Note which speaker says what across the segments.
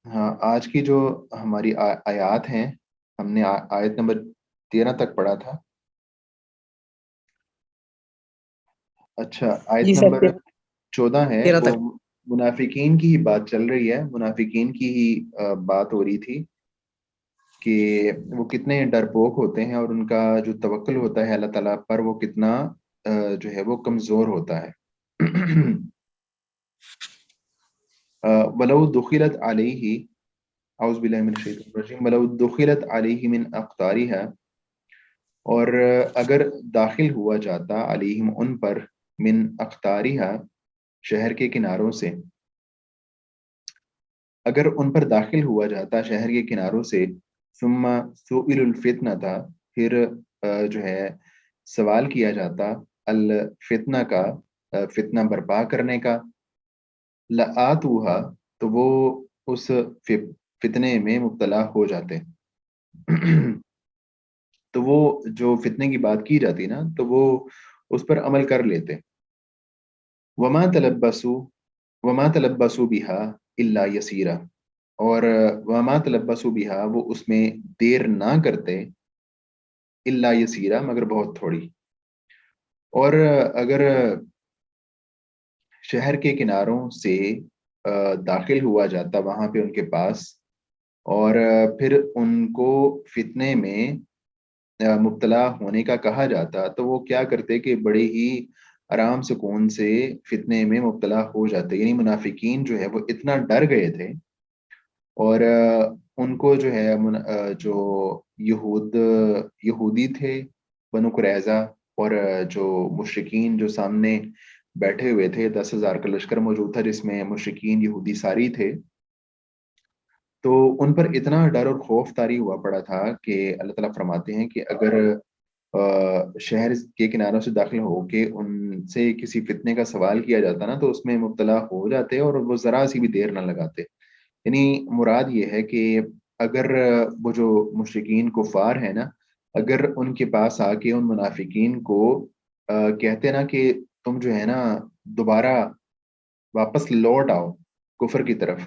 Speaker 1: ہاں، آج کی جو ہماری آیات ہیں، ہم نے آیت نمبر 13 تک پڑھا تھا. اچھا، آیت
Speaker 2: جی سر،
Speaker 1: نمبر 14 ہے
Speaker 2: 13
Speaker 1: وہ
Speaker 2: تک.
Speaker 1: منافقین کی ہی بات چل رہی ہے. منافقین کی ہی بات ہو رہی تھی کہ وہ کتنے ڈرپوک ہوتے ہیں اور ان کا جو توکل ہوتا ہے اللہ تعالیٰ پر وہ کتنا جو ہے وہ کمزور ہوتا ہے. ولو دخلت علیہ، اعوذ باللہ من الشیطان الرجیم، ولو دخلت علیہ من اقطارها، اور اگر داخل ہوا جاتا علیہم ان پر، من اقطارها شہر کے کناروں سے، اگر ان پر داخل ہوا جاتا شہر کے کناروں سے، ثم سئلوا الفتنة، پھر جو ہے سوال کیا جاتا الفتنہ کا، فتنہ برپا کرنے کا، لآتوها، تو وہ اس فتنے میں مبتلا ہو جاتے. تو وہ جو فتنے کی بات کی جاتی نا تو وہ اس پر عمل کر لیتے. وما تلبسوا بها الا یسیرا، اور وما تلبسوا بها، وہ اس میں دیر نہ کرتے، الا یسیرا، مگر بہت تھوڑی. اور اگر شہر کے کناروں سے داخل ہوا جاتا وہاں پہ ان کے پاس، اور پھر ان کو فتنے میں مبتلا ہونے کا کہا جاتا تو وہ کیا کرتے کہ بڑے ہی آرام سکون سے فتنے میں مبتلا ہو جاتے. یعنی منافقین جو ہے وہ اتنا ڈر گئے تھے، اور ان کو جو ہے جو یہودی تھے بنو قریظہ، اور جو مشرکین جو سامنے بیٹھے ہوئے تھے، 10,000 کا لشکر موجود تھا جس میں مشرکین یہودی ساری تھے، تو ان پر اتنا ڈر اور خوف طاری ہوا پڑا تھا کہ اللہ تعالیٰ فرماتے ہیں کہ اگر شہر کے کناروں سے داخل ہو کے ان سے کسی فتنے کا سوال کیا جاتا نا تو اس میں مبتلا ہو جاتے اور وہ ذرا سی بھی دیر نہ لگاتے. یعنی مراد یہ ہے کہ اگر وہ جو مشرکین کفار ہیں نا، اگر ان کے پاس آ کے ان منافقین کو کہتے نا کہ تم جو ہے نا دوبارہ واپس لوٹ آؤ کفر کی طرف،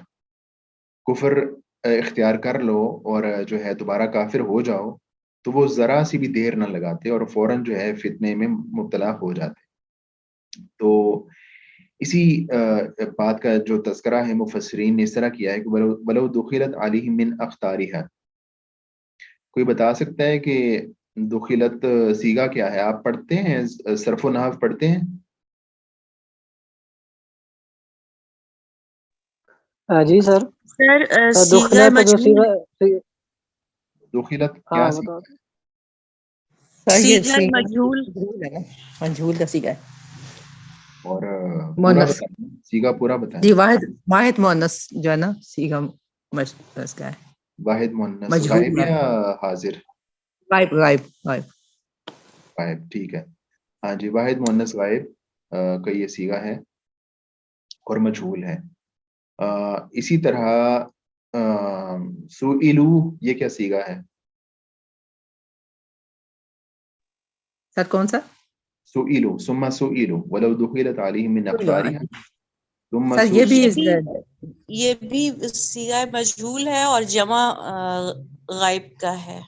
Speaker 1: کفر اختیار کر لو اور جو ہے دوبارہ کافر ہو جاؤ، تو وہ ذرا سی بھی دیر نہ لگاتے اور فوراً جو ہے فتنے میں مبتلا ہو جاتے. تو اسی بات کا جو تذکرہ ہے مفسرین نے اس طرح کیا ہے کہ ولو دخلت علیہم من اقطارها. کوئی بتا سکتا ہے کہ دخلت سیگا کیا ہے؟ آپ پڑھتے ہیں، صرف و نحو پڑھتے ہیں؟
Speaker 2: جی سر.
Speaker 3: سر
Speaker 2: دخلا
Speaker 3: صیغہ
Speaker 2: تو جو
Speaker 3: مجہول،
Speaker 1: دخلت کیا
Speaker 2: ہاں
Speaker 1: سیگا؟
Speaker 2: بتا.
Speaker 4: سر یہ
Speaker 3: صیغہ مجہول،
Speaker 4: مجھول ہے نا، مجھول کا سیگا ہے.
Speaker 1: اور پورا
Speaker 4: مؤنث.
Speaker 1: بتائیں، سیگا پورا بتائیں.
Speaker 4: جی واحد مؤنث جو ہے نا سیگا مؤنث کا ہے.
Speaker 1: واحد مؤنث
Speaker 4: مجہول
Speaker 1: غائب
Speaker 4: ہے.
Speaker 1: یا حاضر؟
Speaker 4: غائب غائب غائب.
Speaker 1: غائب، ٹھیک ہے. ہاں جی، واحد مؤنث غائب کا یہ سیگا ہے اور مجہول ہے. اسی طرح سئلو، یہ کیا سیگا ہے؟
Speaker 4: سر کون سا؟
Speaker 1: سئلو، ثم سئلو ولو دخلت علیہم من اقطارها ثم
Speaker 4: سر یہ بھی
Speaker 1: سئلو.
Speaker 3: یہ بھی صیغہ مجہول ہے اور جمع غائب کا ہے.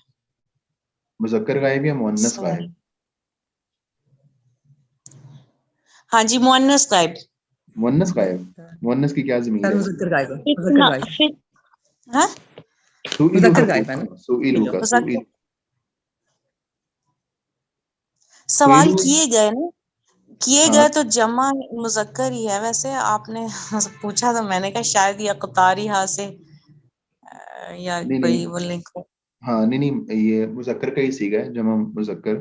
Speaker 1: مذکر غائب یا مؤنث
Speaker 3: سوال،
Speaker 1: غائب؟
Speaker 3: ہاں جی مؤنث غائب.
Speaker 1: مؤنث غائب. مؤنث کی کیا ضمیر
Speaker 4: سر
Speaker 1: ہے؟
Speaker 4: مذکر غائب ہے. مذکر
Speaker 3: فتنہ،
Speaker 4: غائب.
Speaker 3: ہاں
Speaker 1: سئلو کا
Speaker 4: مذکر غائب ہے نا.
Speaker 1: سئلو کا
Speaker 3: مذکر سوال
Speaker 1: سئلو.
Speaker 3: کیے گئے نا، کیے
Speaker 1: ہاں
Speaker 3: گئے تو جمع مذکر ہی ہے. ویسے آپ نے پوچھا تو میں نے کہا شاید یہ اقطاری ہاں سے یا
Speaker 1: نہیں
Speaker 3: کوئی
Speaker 1: نہیں،
Speaker 3: وہ لنک ہو.
Speaker 1: ہاں نہیں، یہ مذکر کا ہی سیگا ہے، جمع مذکر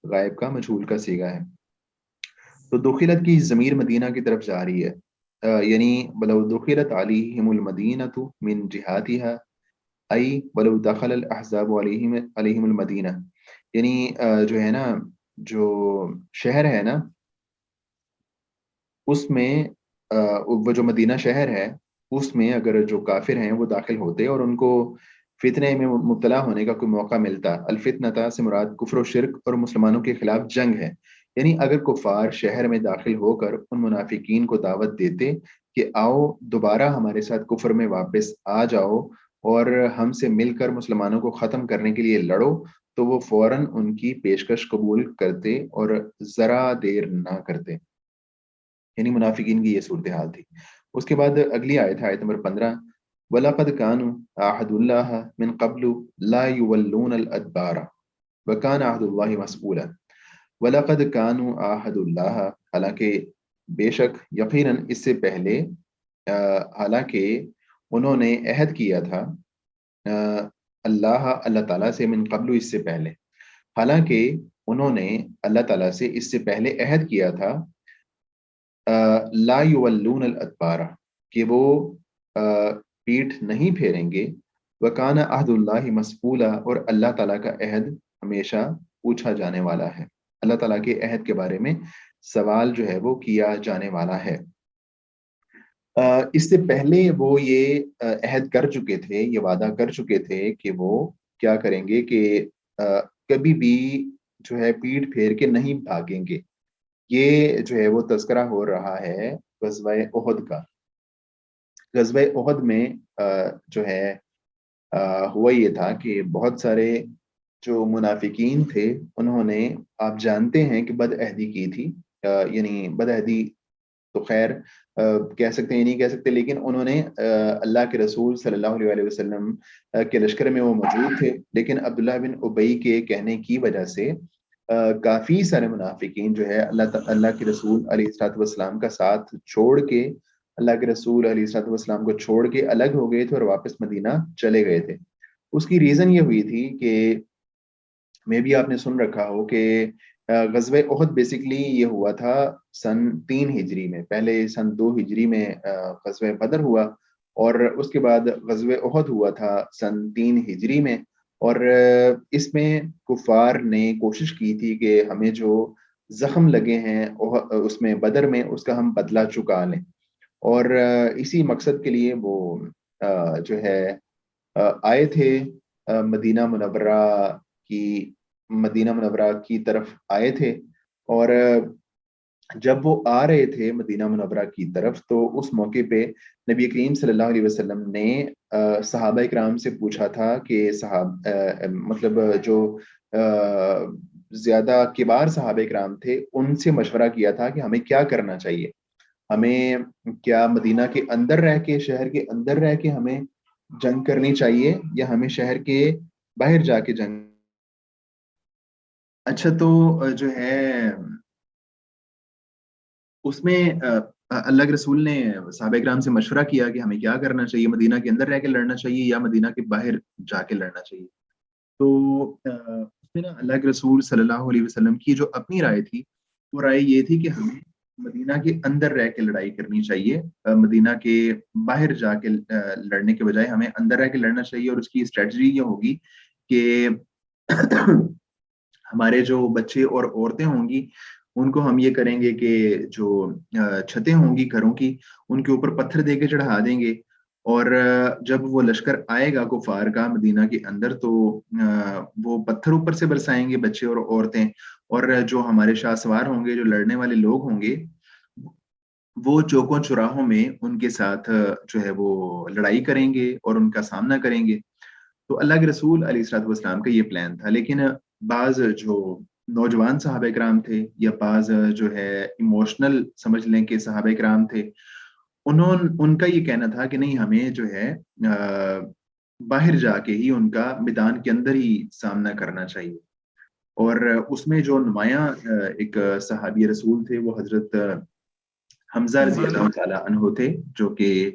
Speaker 1: غائب کا مجہول کا سیگا ہے. تو دخلت کی ضمیر مدینہ کی طرف جا رہی ہے. یعنی ولو دخلت علیہم المدینۃ من جہاتها، ای ولو دخل الاحزاب علیہم المدینہ. یعنی جو ہے نا جو شہر ہے نا اس میں وہ جو مدینہ شہر ہے اس میں اگر جو کافر ہیں وہ داخل ہوتے اور ان کو فتنے میں مبتلا ہونے کا کوئی موقع ملتا. الفتنہ سے مراد کفر و شرک اور مسلمانوں کے خلاف جنگ ہے. یعنی اگر کفار شہر میں داخل ہو کر ان منافقین کو دعوت دیتے کہ آؤ دوبارہ ہمارے ساتھ کفر میں واپس آ جاؤ اور ہم سے مل کر مسلمانوں کو ختم کرنے کے لیے لڑو، تو وہ فوراً ان کی پیشکش قبول کرتے اور ذرا دیر نہ کرتے. یعنی منافقین کی یہ صورتحال تھی. اس کے بعد اگلی آیت ہے آیت نمبر 15. وَلَقَدْ كَانُوا عَاهَدُوا اللَّهَ مِنْ قَبْلُ لَا يُوَلُّونَ الْأَدْبَارَ وَكَانَ عَهْدُ اللَّهِ مَسْئُولًا. وَلَقَدْ كَانُوا عَاهَدُوا اللَّهَ، حالانکہ بے شک یقیناً اس سے پہلے حالانکہ انہوں نے عہد کیا تھا اللہ تعالیٰ سے، من قبل اس سے پہلے، حالانکہ انہوں نے اللہ تعالیٰ سے اس سے پہلے عہد کیا تھا لا یولون الادبار، کہ وہ پیٹھ نہیں پھیریں گے. وکان عہد اللہ مسئولا، اور اللہ تعالیٰ کا عہد ہمیشہ پوچھا جانے والا ہے. اللہ تعالیٰ کے عہد کے بارے میں سوال جو ہے وہ کیا جانے والا ہے. اس سے پہلے وہ یہ عہد کر چکے تھے، یہ وعدہ کر چکے تھے کہ وہ کیا کریں گے کہ کبھی بھی جو ہے پیٹھ پھیر کے نہیں بھاگیں گے. یہ جو ہے وہ تذکرہ ہو رہا ہے غزوہ احد کا. غزوہ احد میں جو ہے ہوا یہ تھا کہ بہت سارے جو منافقین تھے انہوں نے، آپ جانتے ہیں کہ بد عہدی کی تھی. یعنی بد عہدی تو خیر کہہ سکتے ہیں، نہیں کہہ سکتے، لیکن انہوں نے اللہ کے رسول صلی اللہ علیہ وسلم کے لشکر میں وہ موجود تھے، لیکن عبداللہ بن ابی کے کہنے کی وجہ سے کافی سارے منافقین جو ہے اللہ کے رسول علیہ الصلوۃ والسلام کا ساتھ چھوڑ کے، اللہ کے رسول علیہ الصلوۃ والسلام کو چھوڑ کے الگ ہو گئے تھے اور واپس مدینہ چلے گئے تھے. اس کی ریزن یہ ہوئی تھی کہ میں بھی آپ نے سن رکھا ہو کہ غزوہ احد بیسکلی یہ ہوا تھا سن 3 ہجری میں. پہلے سن 2 ہجری میں غزوہ بدر ہوا، اور اس کے بعد غزوہ احد ہوا تھا سن 3 ہجری میں. اور اس میں کفار نے کوشش کی تھی کہ ہمیں جو زخم لگے ہیں اس میں بدر میں، اس کا ہم بدلہ چکا لیں. اور اسی مقصد کے لیے وہ جو ہے آئے تھے مدینہ منورہ کی طرف آئے تھے. اور جب وہ آ رہے تھے مدینہ منورہ کی طرف تو اس موقع پہ نبی کریم صلی اللہ علیہ وسلم نے صحابہ اکرام سے پوچھا تھا کہ مطلب جو زیادہ کبار صحابہ اکرام تھے ان سے مشورہ کیا تھا کہ ہمیں کیا کرنا چاہیے. ہمیں کیا مدینہ کے اندر رہ کے، شہر کے اندر رہ کے ہمیں جنگ کرنی چاہیے، یا ہمیں شہر کے باہر جا کے جنگ؟ اچھا، تو جو ہے اس میں اللہ کے رسول نے صحابہ اکرام سے مشورہ کیا کہ ہمیں کیا کرنا چاہیے، مدینہ کے اندر رہ کے لڑنا چاہیے یا مدینہ کے باہر جا کے لڑنا چاہیے. تو اس میں نا اللہ کے رسول صلی اللہ علیہ وسلم کی جو اپنی رائے تھی، وہ رائے یہ تھی کہ ہمیں مدینہ کے اندر رہ کے لڑائی کرنی چاہیے. مدینہ کے باہر جا کے لڑنے کے بجائے ہمیں اندر رہ کے لڑنا چاہیے. اور اس کی اسٹریٹجی یہ ہوگی کہ ہمارے جو بچے اور عورتیں ہوں گی ان کو ہم یہ کریں گے کہ جو چھتیں ہوں گی گھروں کی، ان کے اوپر پتھر دے کے چڑھا دیں گے. اور جب وہ لشکر آئے گا کفار کا مدینہ کے اندر تو وہ پتھر اوپر سے برسائیں گے بچے اور عورتیں. اور جو ہمارے شاہ سوار ہوں گے، جو لڑنے والے لوگ ہوں گے، وہ چوکوں چوراہوں میں ان کے ساتھ جو ہے وہ لڑائی کریں گے اور ان کا سامنا کریں گے. تو اللہ کے رسول علیہ الصلوۃ والسلام کا یہ پلان تھا. لیکن بعض جو نوجوان صحابہ کرام تھے، یا بعض جو ہے ایموشنل سمجھ لیں کہ صحابہ کرام تھے، ان کا یہ کہنا تھا کہ نہیں، ہمیں جو ہے باہر جا کے ہی ان کا میدان کے اندر ہی سامنا کرنا چاہیے. اور اس میں جو نمایاں ایک صحابی رسول تھے وہ حضرت حمزہ رضی اللہ تعالیٰ عنہ تھے، جو کہ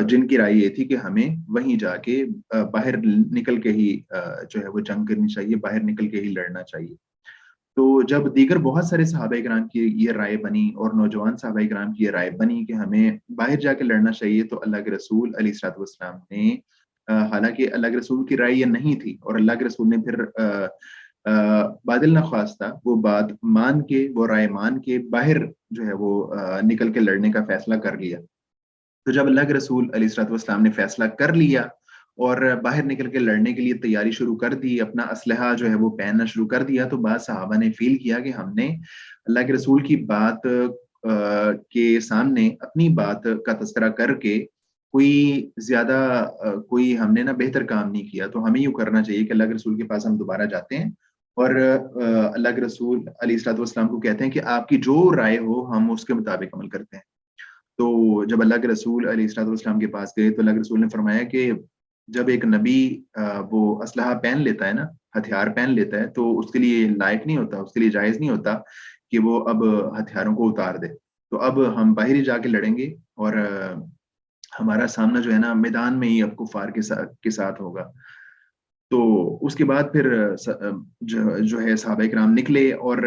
Speaker 1: جن کی رائے یہ تھی کہ ہمیں وہیں جا کے باہر نکل کے ہی جو ہے وہ جنگ کرنی چاہیے، باہر نکل کے ہی لڑنا چاہیے. تو جب دیگر بہت سارے صحابہ کرام کی یہ رائے بنی اور نوجوان صحابہ کرام کی یہ رائے بنی کہ ہمیں باہر جا کے لڑنا چاہیے، تو اللہ کے رسول علیہ الصلوۃ والسلام نے، حالانکہ اللہ کے رسول کی رائے یہ نہیں تھی، اور اللہ کے رسول نے پھر بادل نخواستہ وہ بات مان کے، وہ رائے مان کے باہر جو ہے وہ نکل کے لڑنے کا فیصلہ کر لیا. تو جب اللہ کے رسول علیہ الصلوۃ والسلام نے فیصلہ کر لیا اور باہر نکل کے لڑنے کے لیے تیاری شروع کر دی، اپنا اسلحہ جو ہے وہ پہننا شروع کر دیا، تو بعض صحابہ نے فیل کیا کہ ہم نے اللہ کے رسول کی بات کے سامنے اپنی بات کا تذکرہ کر کے کوئی زیادہ کوئی ہم نے نا بہتر کام نہیں کیا، تو ہمیں یوں کرنا چاہیے کہ اللہ کے رسول کے پاس ہم دوبارہ جاتے ہیں اور اللہ کے رسول علیہ الصلوۃ والسلام کو کہتے ہیں کہ آپ کی جو رائے ہو ہم اس کے مطابق عمل کرتے ہیں. تو جب اللہ کے رسول علیہ الصلوۃ والسلام کے پاس گئے تو اللہ کے رسول نے فرمایا کہ جب ایک نبی وہ اسلحہ پہن لیتا ہے نا، ہتھیار پہن لیتا ہے، تو اس کے لیے لائق نہیں ہوتا، اس کے لیے جائز نہیں ہوتا کہ وہ اب ہتھیاروں کو اتار دے. تو اب ہم باہر ہی جا کے لڑیں گے اور ہمارا سامنا جو ہے نا میدان میں ہی اب کفار کے ساتھ ہوگا. تو اس کے بعد پھر جو ہے صحابہ کرام نکلے اور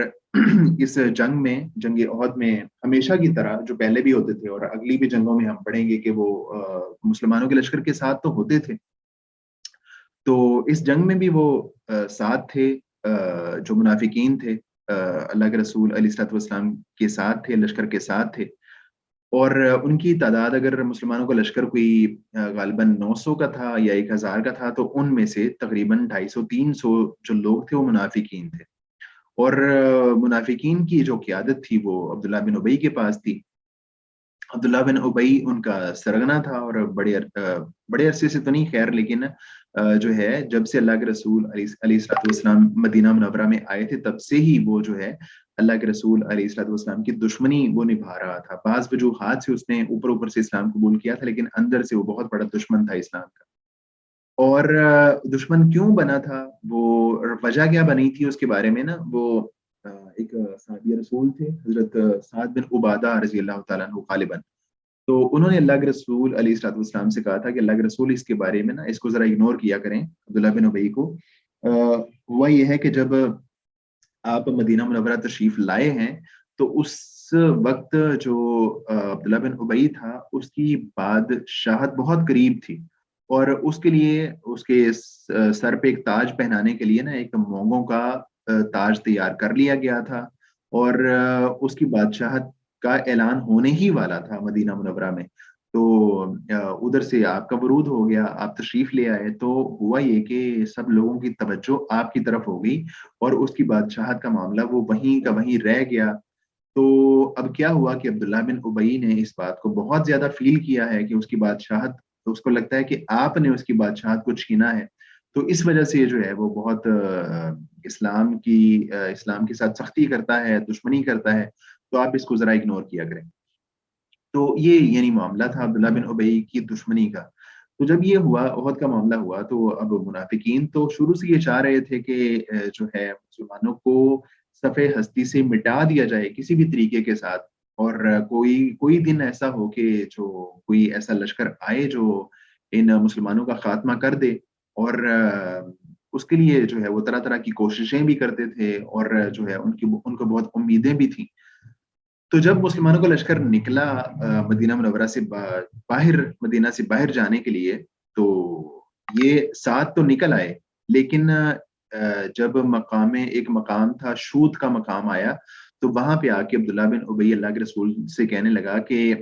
Speaker 1: اس جنگ میں، جنگ احد میں ہمیشہ کی طرح جو پہلے بھی ہوتے تھے اور اگلی بھی جنگوں میں ہم پڑھیں گے کہ وہ مسلمانوں کے لشکر کے ساتھ تو ہوتے تھے، تو اس جنگ میں بھی وہ ساتھ تھے. جو منافقین تھے اللہ کے رسول علیہ الصلوۃ والسلام کے ساتھ تھے، لشکر کے ساتھ تھے، اور ان کی تعداد اگر مسلمانوں کا لشکر کوئی غالباً 900 کا تھا یا 1000 کا تھا، تو ان میں سے تقریباً 250-300 جو لوگ تھے وہ منافقین تھے. اور منافقین کی جو قیادت تھی وہ عبداللہ بن ابی کے پاس تھی. عبداللہ بن ابی ان کا سرگنا تھا اور بڑے عرصے سے تو نہیں خیر، لیکن جو ہے جب سے اللہ کے رسول علیہ الصلوۃ والسلام مدینہ منورہ میں آئے تھے تب سے ہی وہ جو ہے اللہ کے رسول علیہ الصلوۃ والسلام کی دشمنی وہ نبھا رہا تھا. بعض وجوہات سے اس نے اوپر سے اسلام قبول کیا تھا، لیکن اندر سے وہ بہت بڑا دشمن تھا اسلام کا. اور دشمن کیوں بنا تھا، وہ وجہ کیا بنی تھی، اس کے بارے میں نا وہ ایک صحابی رسول تھے حضرت سعد بن عبادہ رضی اللہ تعالیٰ عنہ غالباً. تو انہوں نے اللہ کے رسول علیہ الصلوۃ والسلام سے کہا تھا کہ اللہ کے رسول اس کے بارے میں نا اس کو ذرا اگنور کیا کریں عبداللہ بن ابی کو. ہوا یہ ہے کہ جب آپ مدینہ منورہ تشریف لائے ہیں تو اس وقت جو عبداللہ بن ابی تھا اس کی بادشاہت بہت قریب تھی، اور اس کے لیے اس کے سر پہ ایک تاج پہنانے کے لیے نا ایک مونگوں کا تاج تیار کر لیا گیا تھا، اور اس کی بادشاہت کا اعلان ہونے ہی والا تھا مدینہ منورہ میں. تو ادھر سے آپ کا ورود ہو گیا، آپ تشریف لے آئے، تو ہوا یہ کہ سب لوگوں کی توجہ آپ کی طرف ہو گئی اور اس کی بادشاہت کا معاملہ وہ وہیں کا وہیں رہ گیا. تو اب کیا ہوا کہ عبداللہ بن ابی نے اس بات کو بہت زیادہ فیل کیا ہے کہ اس کی بادشاہت، اس کو لگتا ہے کہ آپ نے اس کی بادشاہت کو چھینا ہے. تو اس وجہ سے جو ہے وہ بہت اسلام کے ساتھ سختی کرتا ہے، دشمنی کرتا ہے. تو آپ اس کو ذرا اگنور کیا کریں. تو یہ یعنی معاملہ تھا عبداللہ بن ابی کی دشمنی کا. تو جب یہ ہوا، احد کا معاملہ ہوا، تو اب منافقین تو شروع سے یہ چاہ رہے تھے کہ جو ہے مسلمانوں کو صفحے ہستی سے مٹا دیا جائے کسی بھی طریقے کے ساتھ، اور کوئی دن ایسا ہو کہ جو کوئی ایسا لشکر آئے جو ان مسلمانوں کا خاتمہ کر دے. اور اس کے لیے جو ہے وہ طرح طرح کی کوششیں بھی کرتے تھے، اور جو ہے ان کو بہت امیدیں بھی تھیں. تو جب مسلمانوں کا لشکر نکلا مدینہ منورہ سے مدینہ سے باہر جانے کے لیے، تو یہ ساتھ تو نکل آئے، لیکن جب ایک مقام تھا شوت کا مقام آیا، تو وہاں پہ آ کے عبداللہ بن ابی اللہ کے رسول سے کہنے لگا کہ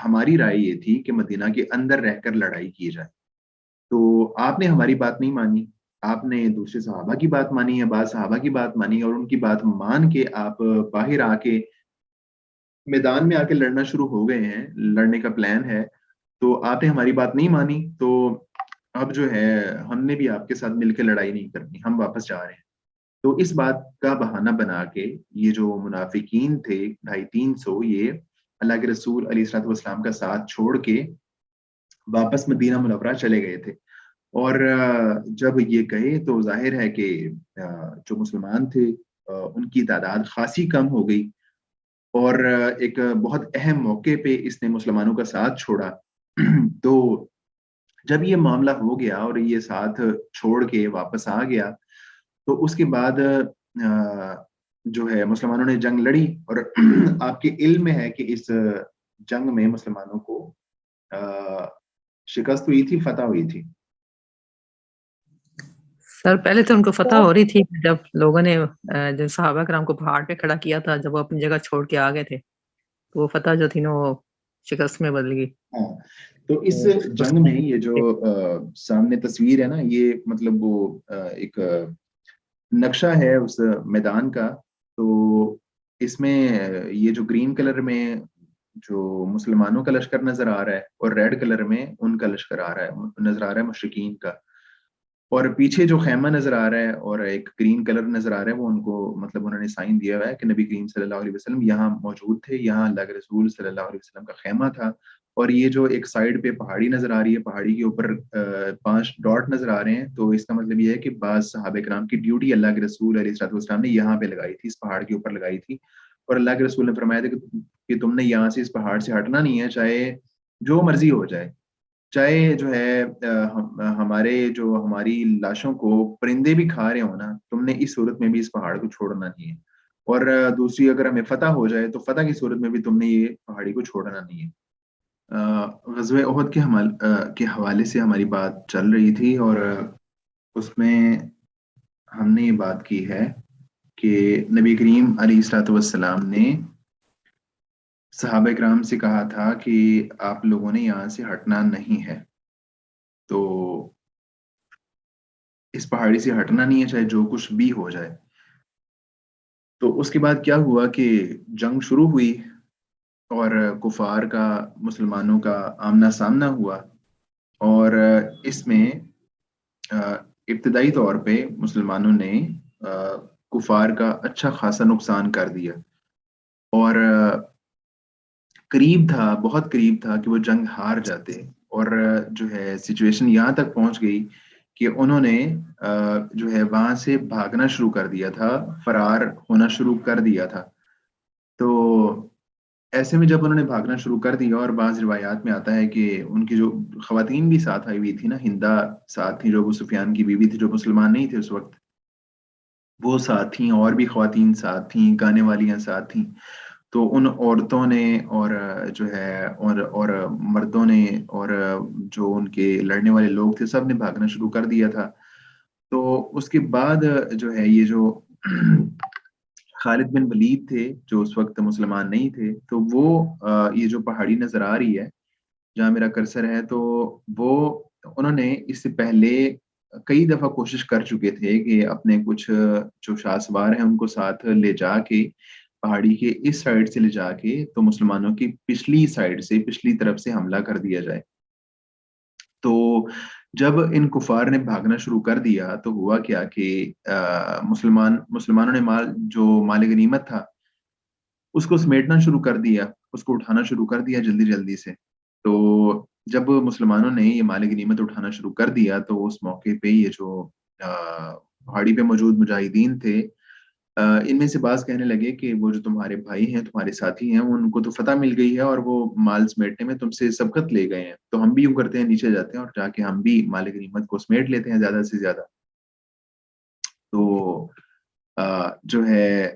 Speaker 1: ہماری رائے یہ تھی کہ مدینہ کے اندر رہ کر لڑائی کی جائے. تو آپ نے ہماری بات نہیں مانی، آپ نے دوسرے صحابہ کی بات مانی یا بعض صحابہ کی بات مانی، اور ان کی بات مان کے آپ باہر آ کے میدان میں آ کے لڑنا شروع ہو گئے ہیں، لڑنے کا پلان ہے. تو آپ نے ہماری بات نہیں مانی، تو اب جو ہے ہم نے بھی آپ کے ساتھ مل کے لڑائی نہیں کرنی، ہم واپس جا رہے ہیں. تو اس بات کا بہانہ بنا کے یہ جو منافقین تھے 250-300، یہ اللہ کے رسول علیہ الصلوۃ والسلام کا ساتھ چھوڑ کے واپس مدینہ منورہ چلے گئے تھے. اور جب یہ گئے تو ظاہر ہے کہ جو مسلمان تھے ان کی تعداد خاصی کم ہو گئی، اور ایک بہت اہم موقع پہ اس نے مسلمانوں کا ساتھ چھوڑا. تو جب یہ معاملہ ہو گیا اور یہ ساتھ چھوڑ کے واپس آ گیا، تو اس کے بعد جو ہے مسلمانوں نے جنگ لڑی، اور آپ کے علم میں ہے کہ اس جنگ میں مسلمانوں کو شکست ہوئی تھی، فتح ہوئی تھی.
Speaker 4: سر پہلے تو ان کو فتح ہو رہی تھی جب لوگوں نے جو صحابہ کرام کو پہاڑ پہ کھڑا کیا تھا، جب وہ اپنی جگہ چھوڑ کے آ گئے تھے تو وہ فتح جو تھی نا وہ شکست میں بدل گئی.
Speaker 1: ہاں، تو اس جنگ میں یہ جو سامنے تصویر ہے نا، یہ مطلب وہ ایک نقشہ ہے اس میدان کا. تو اس میں یہ جو گرین کلر میں جو مسلمانوں کا لشکر نظر آ رہا ہے اور ریڈ کلر میں ان کا لشکر نظر آ رہا ہے مشرکین کا، اور پیچھے جو خیمہ نظر آ رہا ہے اور ایک گرین کلر نظر آ رہا ہے، وہ ان کو مطلب انہوں نے سائن دیا ہوا ہے کہ نبی کریم صلی اللہ علیہ وسلم یہاں موجود تھے، یہاں اللہ کے رسول صلی اللہ علیہ وسلم کا خیمہ تھا. اور یہ جو ایک سائڈ پہ پہاڑی نظر آ رہی ہے، پہاڑی کے اوپر 5 ڈاٹ نظر آ رہے ہیں، تو اس کا مطلب یہ ہے کہ بعض صحابہ کرام کی ڈیوٹی اللہ کے رسول علیہ الصلوۃ والسلام نے یہاں پہ لگائی تھی، اس پہاڑ کے اوپر لگائی تھی. اور اللہ کے رسول نے فرمایا تھا کہ تم نے یہاں سے اس پہاڑ سے ہٹنا نہیں ہے، چاہے جو مرضی ہو جائے، چاہے جو ہے ہماری لاشوں کو پرندے بھی کھا رہے ہو نا، تم نے اس صورت میں بھی اس پہاڑ کو چھوڑنا نہیں ہے. اور دوسری، اگر ہمیں فتح ہو جائے تو فتح کی صورت میں بھی تم نے یہ پہاڑی کو چھوڑنا نہیں ہے. غزوہ احد کے حوالے سے ہماری بات چل رہی تھی، اور اس میں ہم نے یہ بات کی ہے کہ نبی کریم علیہ الصلوۃ والسلام نے صحابہ کرام سے کہا تھا کہ آپ لوگوں نے یہاں سے ہٹنا نہیں ہے، تو اس پہاڑی سے ہٹنا نہیں ہے چاہے جو کچھ بھی ہو جائے. تو اس کے بعد کیا ہوا کہ جنگ شروع ہوئی اور کفار کا مسلمانوں کا آمنا سامنا ہوا، اور اس میں ابتدائی طور پہ مسلمانوں نے کفار کا اچھا خاصا نقصان کر دیا، اور قریب تھا، بہت قریب تھا کہ وہ جنگ ہار جاتے. اور جو ہے سچویشن یہاں تک پہنچ گئی کہ انہوں نے جو ہے وہاں سے بھاگنا شروع کر دیا تھا، فرار ہونا شروع کر دیا تھا. تو ایسے میں جب انہوں نے بھاگنا شروع کر دیا، اور بعض روایات میں آتا ہے کہ ان کی جو خواتین بھی ساتھ آئی ہوئی تھی نا، ہندا ساتھ تھی جو ابو سفیان کی بیوی تھی، جو مسلمان نہیں تھے اس وقت، وہ ساتھ تھیں، اور بھی خواتین ساتھ تھیں، گانے والیاں ساتھ تھیں. تو ان عورتوں نے اور جو ہے اور مردوں نے اور جو ان کے لڑنے والے لوگ تھے، سب نے بھاگنا شروع کر دیا تھا. تو اس کے بعد جو ہے یہ جو خالد بن ولید تھے جو اس وقت مسلمان نہیں تھے، تو وہ یہ جو پہاڑی نظر آ رہی ہے جہاں میرا کرسر ہے، تو وہ انہوں نے اس سے پہلے کئی دفعہ کوشش کر چکے تھے کہ اپنے کچھ جو شاہ سوار ہیں ان کو ساتھ لے جا کے پہاڑی کے اس سائڈ سے لے جا کے تو مسلمانوں کی پچھلی سائڈ سے، پچھلی طرف سے حملہ کر دیا جائے. تو جب ان کفار نے بھاگنا شروع کر دیا تو ہوا کیا کہ مسلمانوں نے جو مال غنیمت تھا اس کو سمیٹنا شروع کر دیا، اس کو اٹھانا شروع کر دیا جلدی جلدی سے. تو جب مسلمانوں نے یہ مال غنیمت اٹھانا شروع کر دیا تو اس موقع پہ یہ جو پہاڑی پہ موجود مجاہدین تھے، ان میں سے بعض کہنے لگے کہ وہ جو تمہارے بھائی ہیں، تمہارے ساتھی ہیں، ان کو تو فتح مل گئی ہے اور وہ مال سمیٹنے میں تم سے سبقت لے گئے ہیں، تو ہم بھی یوں کرتے ہیں، نیچے جاتے ہیں اور جا کے ہم بھی مال غنیمت کو سمیٹ لیتے ہیں زیادہ سے زیادہ. تو جو ہے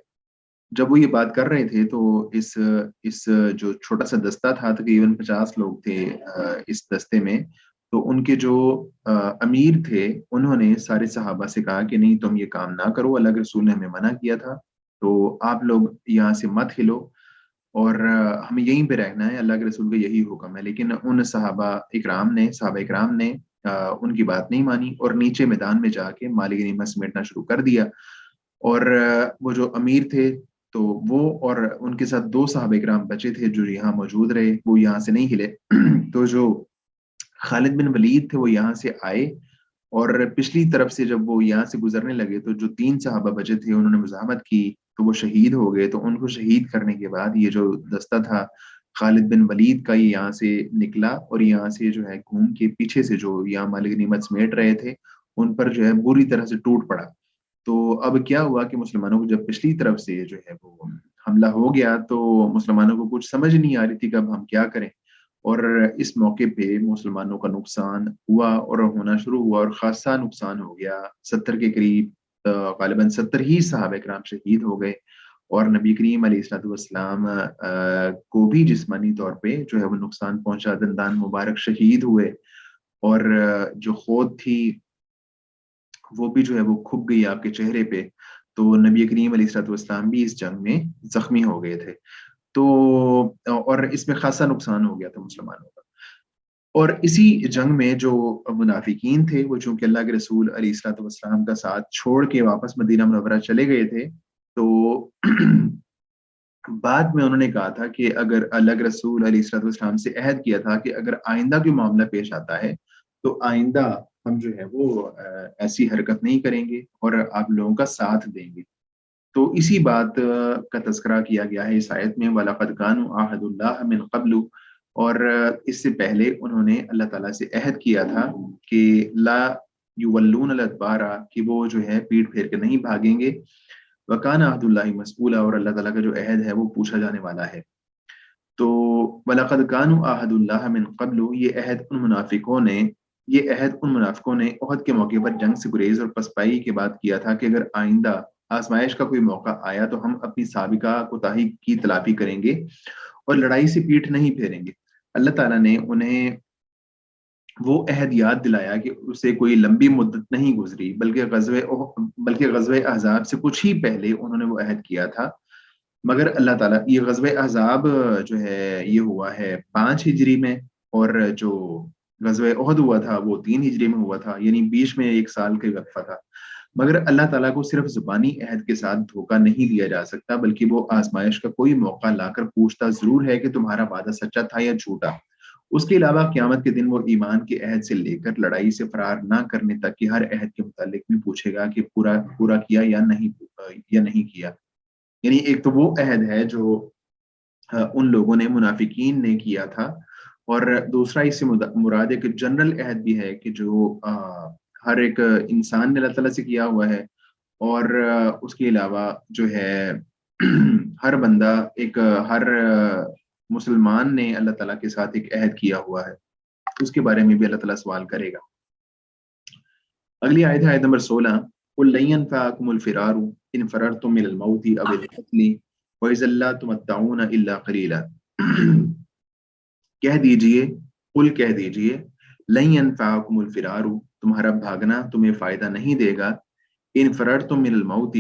Speaker 1: جب وہ یہ بات کر رہے تھے تو اس جو چھوٹا سا دستہ تھا، تقریباً 50 لوگ تھے اس دستے میں، تو ان کے جو امیر تھے انہوں نے سارے صحابہ سے کہا کہ نہیں، تم یہ کام نہ کرو، اللہ کے رسول نے ہمیں منع کیا تھا، تو آپ لوگ یہاں سے مت ہلو اور ہمیں یہیں پہ رہنا ہے، اللہ کے رسول کا یہی حکم ہے. لیکن ان صحابہ اکرام نے ان کی بات نہیں مانی اور نیچے میدان میں جا کے مال غنیمت سمیٹنا شروع کر دیا. اور وہ جو امیر تھے تو وہ اور ان کے ساتھ 2 صحابہ کرام بچے تھے جو یہاں موجود رہے، وہ یہاں سے نہیں ہلے. تو جو خالد بن ولید تھے وہ یہاں سے آئے، اور پچھلی طرف سے جب وہ یہاں سے گزرنے لگے تو جو 3 صحابہ بچے تھے انہوں نے مزاحمت کی تو وہ شہید ہو گئے. تو ان کو شہید کرنے کے بعد یہ جو دستہ تھا خالد بن ولید کا، یہ یہاں سے نکلا اور یہاں سے جو ہے گھوم کے پیچھے سے جو یہاں مال غنیمت سمیٹ رہے تھے ان پر جو ہے بری طرح سے ٹوٹ پڑا. تو اب کیا ہوا کہ مسلمانوں کو جب پچھلی طرف سے جو ہے وہ حملہ ہو گیا تو مسلمانوں کو کچھ سمجھ نہیں آ رہی تھی کہ اب ہم کیا کریں، اور اس موقع پہ مسلمانوں کا نقصان ہوا اور ہونا شروع ہوا اور خاصا نقصان ہو گیا. 70 کے قریب غالباً 70 ہی صحابہ کرام شہید ہو گئے، اور نبی کریم علیہ الصلوۃ والسلام کو بھی جسمانی طور پہ جو ہے وہ نقصان پہنچا، دندان مبارک شہید ہوئے، اور جو خود تھی وہ بھی جو ہے وہ کھب گئی آپ کے چہرے پہ. تو نبی کریم علیہ الصلوۃ والسلام بھی اس جنگ میں زخمی ہو گئے تھے. تو اور اس میں خاصا نقصان ہو گیا تھا مسلمانوں کا. اور اسی جنگ میں جو منافقین تھے وہ چونکہ اللہ کے رسول علیہ الصلوۃ والسلام کا ساتھ چھوڑ کے واپس مدینہ منورہ چلے گئے تھے، تو بعد میں انہوں نے کہا تھا کہ اگر اللہ کے رسول علیہ الصلوۃ والسلام سے عہد کیا تھا کہ اگر آئندہ کوئی معاملہ پیش آتا ہے تو آئندہ ہم جو ہے وہ ایسی حرکت نہیں کریں گے اور آپ لوگوں کا ساتھ دیں گے. تو اسی بات کا تذکرہ کیا گیا ہے اس آیت میں وَلَقَدْ كَانُوا عَاهَدُوا اللَّهَ مِنْ قَبْلُ. اور اس سے پہلے انہوں نے اللہ تعالیٰ سے عہد کیا تھا کہ لا یولون الادبارا، کہ وہ جو ہے پیٹ پھیر کے نہیں بھاگیں گے. وَكَانَ عَهْدُ اللَّهِ مَسْئُولًا، اور اللہ تعالیٰ کا جو عہد ہے وہ پوچھا جانے والا ہے. تو وَلَقَدْ كَانُوا عَاهَدُوا اللَّهَ مِنْ قَبْلُ، یہ عہد ان منافقوں نے عہد کے موقع پر جنگ سے گریز اور پسپائی کے بعد کیا تھا کہ اگر آئندہ آزمائش کا کوئی موقع آیا تو ہم اپنی سابقہ کوتاہی کی تلافی کریں گے اور لڑائی سے پیٹھ نہیں پھیریں گے. اللہ تعالیٰ نے انہیں وہ عہد یاد دلایا کہ اسے کوئی لمبی مدت نہیں گزری، بلکہ غزوہ احزاب سے کچھ ہی پہلے انہوں نے وہ عہد کیا تھا. مگر اللہ تعالیٰ، یہ غزوہ احزاب جو ہے یہ ہوا ہے 5 ہجری میں، اور جو غزوہ احد ہوا تھا وہ 3 ہجری میں ہوا تھا، یعنی بیچ میں 1 سال کا وقفہ تھا. مگر اللہ تعالیٰ کو صرف زبانی عہد کے ساتھ دھوکہ نہیں دیا جا سکتا، بلکہ وہ آزمائش کا کوئی موقع لا کر پوچھتا ضرور ہے کہ تمہارا وعدہ سچا تھا یا جھوٹا. اس کے علاوہ قیامت کے دن وہ ایمان کے عہد سے لے کر لڑائی سے فرار نہ کرنے تک کی ہر عہد کے متعلق بھی پوچھے گا کہ پورا کیا یا نہیں کیا. یعنی ایک تو وہ عہد ہے جو ان لوگوں نے منافقین نے کیا تھا، اور دوسرا اس سے مراد ایک جنرل عہد بھی ہے کہ جو ہر ایک انسان نے اللہ تعالیٰ سے کیا ہوا ہے، اور اس کے علاوہ جو ہے ہر بندہ ہر مسلمان نے اللہ تعالیٰ کے ساتھ ایک عہد کیا ہوا ہے، اس کے بارے میں بھی اللہ تعالیٰ سوال کرے گا. اگلی آیت ہے آیت نمبر 16. قُل لَن يَنفَعَكُمُ الْفِرَارُ إِنْ فَرَرْتُم مِّنَ الْمَوْتِ أَوِ الْقَتْلِ وَإِذًا لَّا تُمَتَّعُونَ إِلَّا قَلِيلًا. کہہ دیجئے لَن يَنفَعَكُمُ الْفِرَارُ، تمہارا بھاگنا تمہیں فائدہ نہیں دے گا. إِنْ فَرَرْتُم مِّنَ الْمَوْتِ،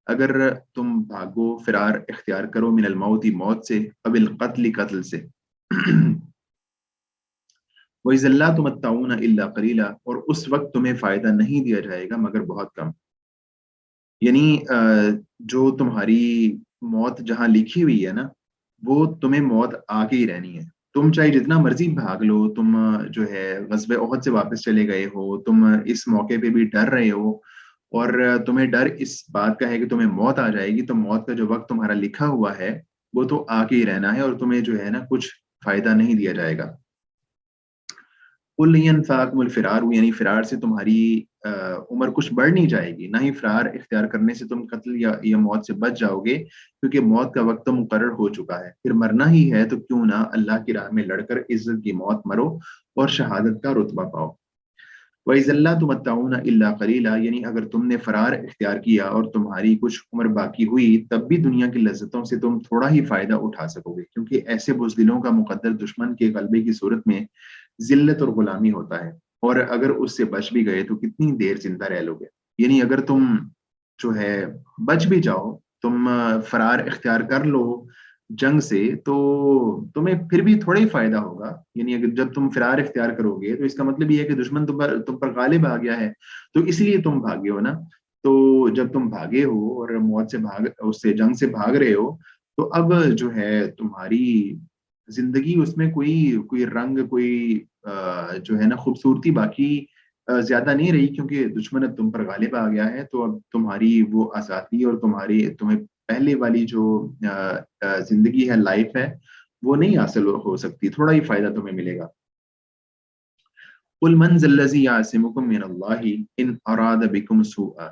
Speaker 1: اگر تم بھاگو، فرار اختیار کرو، من الموت موت سے، اب القتل قتل سے. وَإِذًا لَّا تُمَتَّعُونَ إِلَّا قَلِيلًا، اور اس وقت تمہیں فائدہ نہیں دیا جائے گا مگر بہت کم. یعنی جو تمہاری موت جہاں لکھی ہوئی ہے نا، وہ تمہیں موت آ کے ہی رہنی ہے. تم چاہے جتنا مرضی بھاگ لو، تم جو ہے غزوہ احد سے واپس چلے گئے ہو، تم اس موقع پہ بھی ڈر رہے ہو، اور تمہیں ڈر اس بات کا ہے کہ تمہیں موت آ جائے گی، تو موت کا جو وقت تمہارا لکھا ہوا ہے وہ تو آ کے ہی رہنا ہے، اور تمہیں جو ہے نا کچھ فائدہ نہیں دیا جائے گا. قُل لَن يَنفَعَكُمُ الْفِرَارُ، یعنی فرار سے تمہاری عمر کچھ بڑھ نہیں جائے گی، نہ ہی فرار اختیار کرنے سے تم قتل یا موت سے بچ جاؤ گے، کیونکہ موت کا وقت تو مقرر ہو چکا ہے. پھر مرنا ہی ہے تو کیوں نہ اللہ کی راہ میں لڑ کر عزت کی موت مرو اور شہادت کا رتبہ پاؤ. وَإِذًا لَّا تُمَتَّعُونَ إِلَّا قَلِيلًا، یعنی اگر تم نے فرار اختیار کیا اور تمہاری کچھ عمر باقی ہوئی، تب بھی دنیا کی لذتوں سے تم تھوڑا ہی فائدہ اٹھا سکو گے، کیونکہ ایسے بزدلوں کا مقدر دشمن کے غلبے کی صورت میں ذلت اور غلامی ہوتا ہے، اور اگر اس سے بچ بھی گئے تو کتنی دیر زندہ رہ لو گے. یعنی اگر تم جو ہے بچ بھی جاؤ، تم فرار اختیار کر لو جنگ سے، تو تمہیں پھر بھی تھوڑا ہی فائدہ ہوگا. یعنی اگر جب تم فرار اختیار کرو گے تو اس کا مطلب یہ ہے کہ دشمن تم پر غالب آ گیا ہے، تو اس لیے تم بھاگے ہو نا. تو جب تم بھاگے ہو اور موت سے اس سے جنگ سے بھاگ رہے ہو، تو اب جو ہے تمہاری زندگی اس میں کوئی رنگ، کوئی جو ہے نا خوبصورتی باقی زیادہ نہیں رہی، کیونکہ دشمن اب تم پر غالب آ گیا ہے. تو اب تمہاری وہ آزادی اور تمہیں پہلے والی جو زندگی ہے، لائف ہے، وہ نہیں حاصل ہو سکتی، تھوڑا ہی فائدہ تمہیں ملے گا. قُلْ مَنْ ذَا الَّذِي يَعْصِمُكُم مِّنَ اللَّهِ إِنْ أَرَادَ بِكُمْ سُوءًا.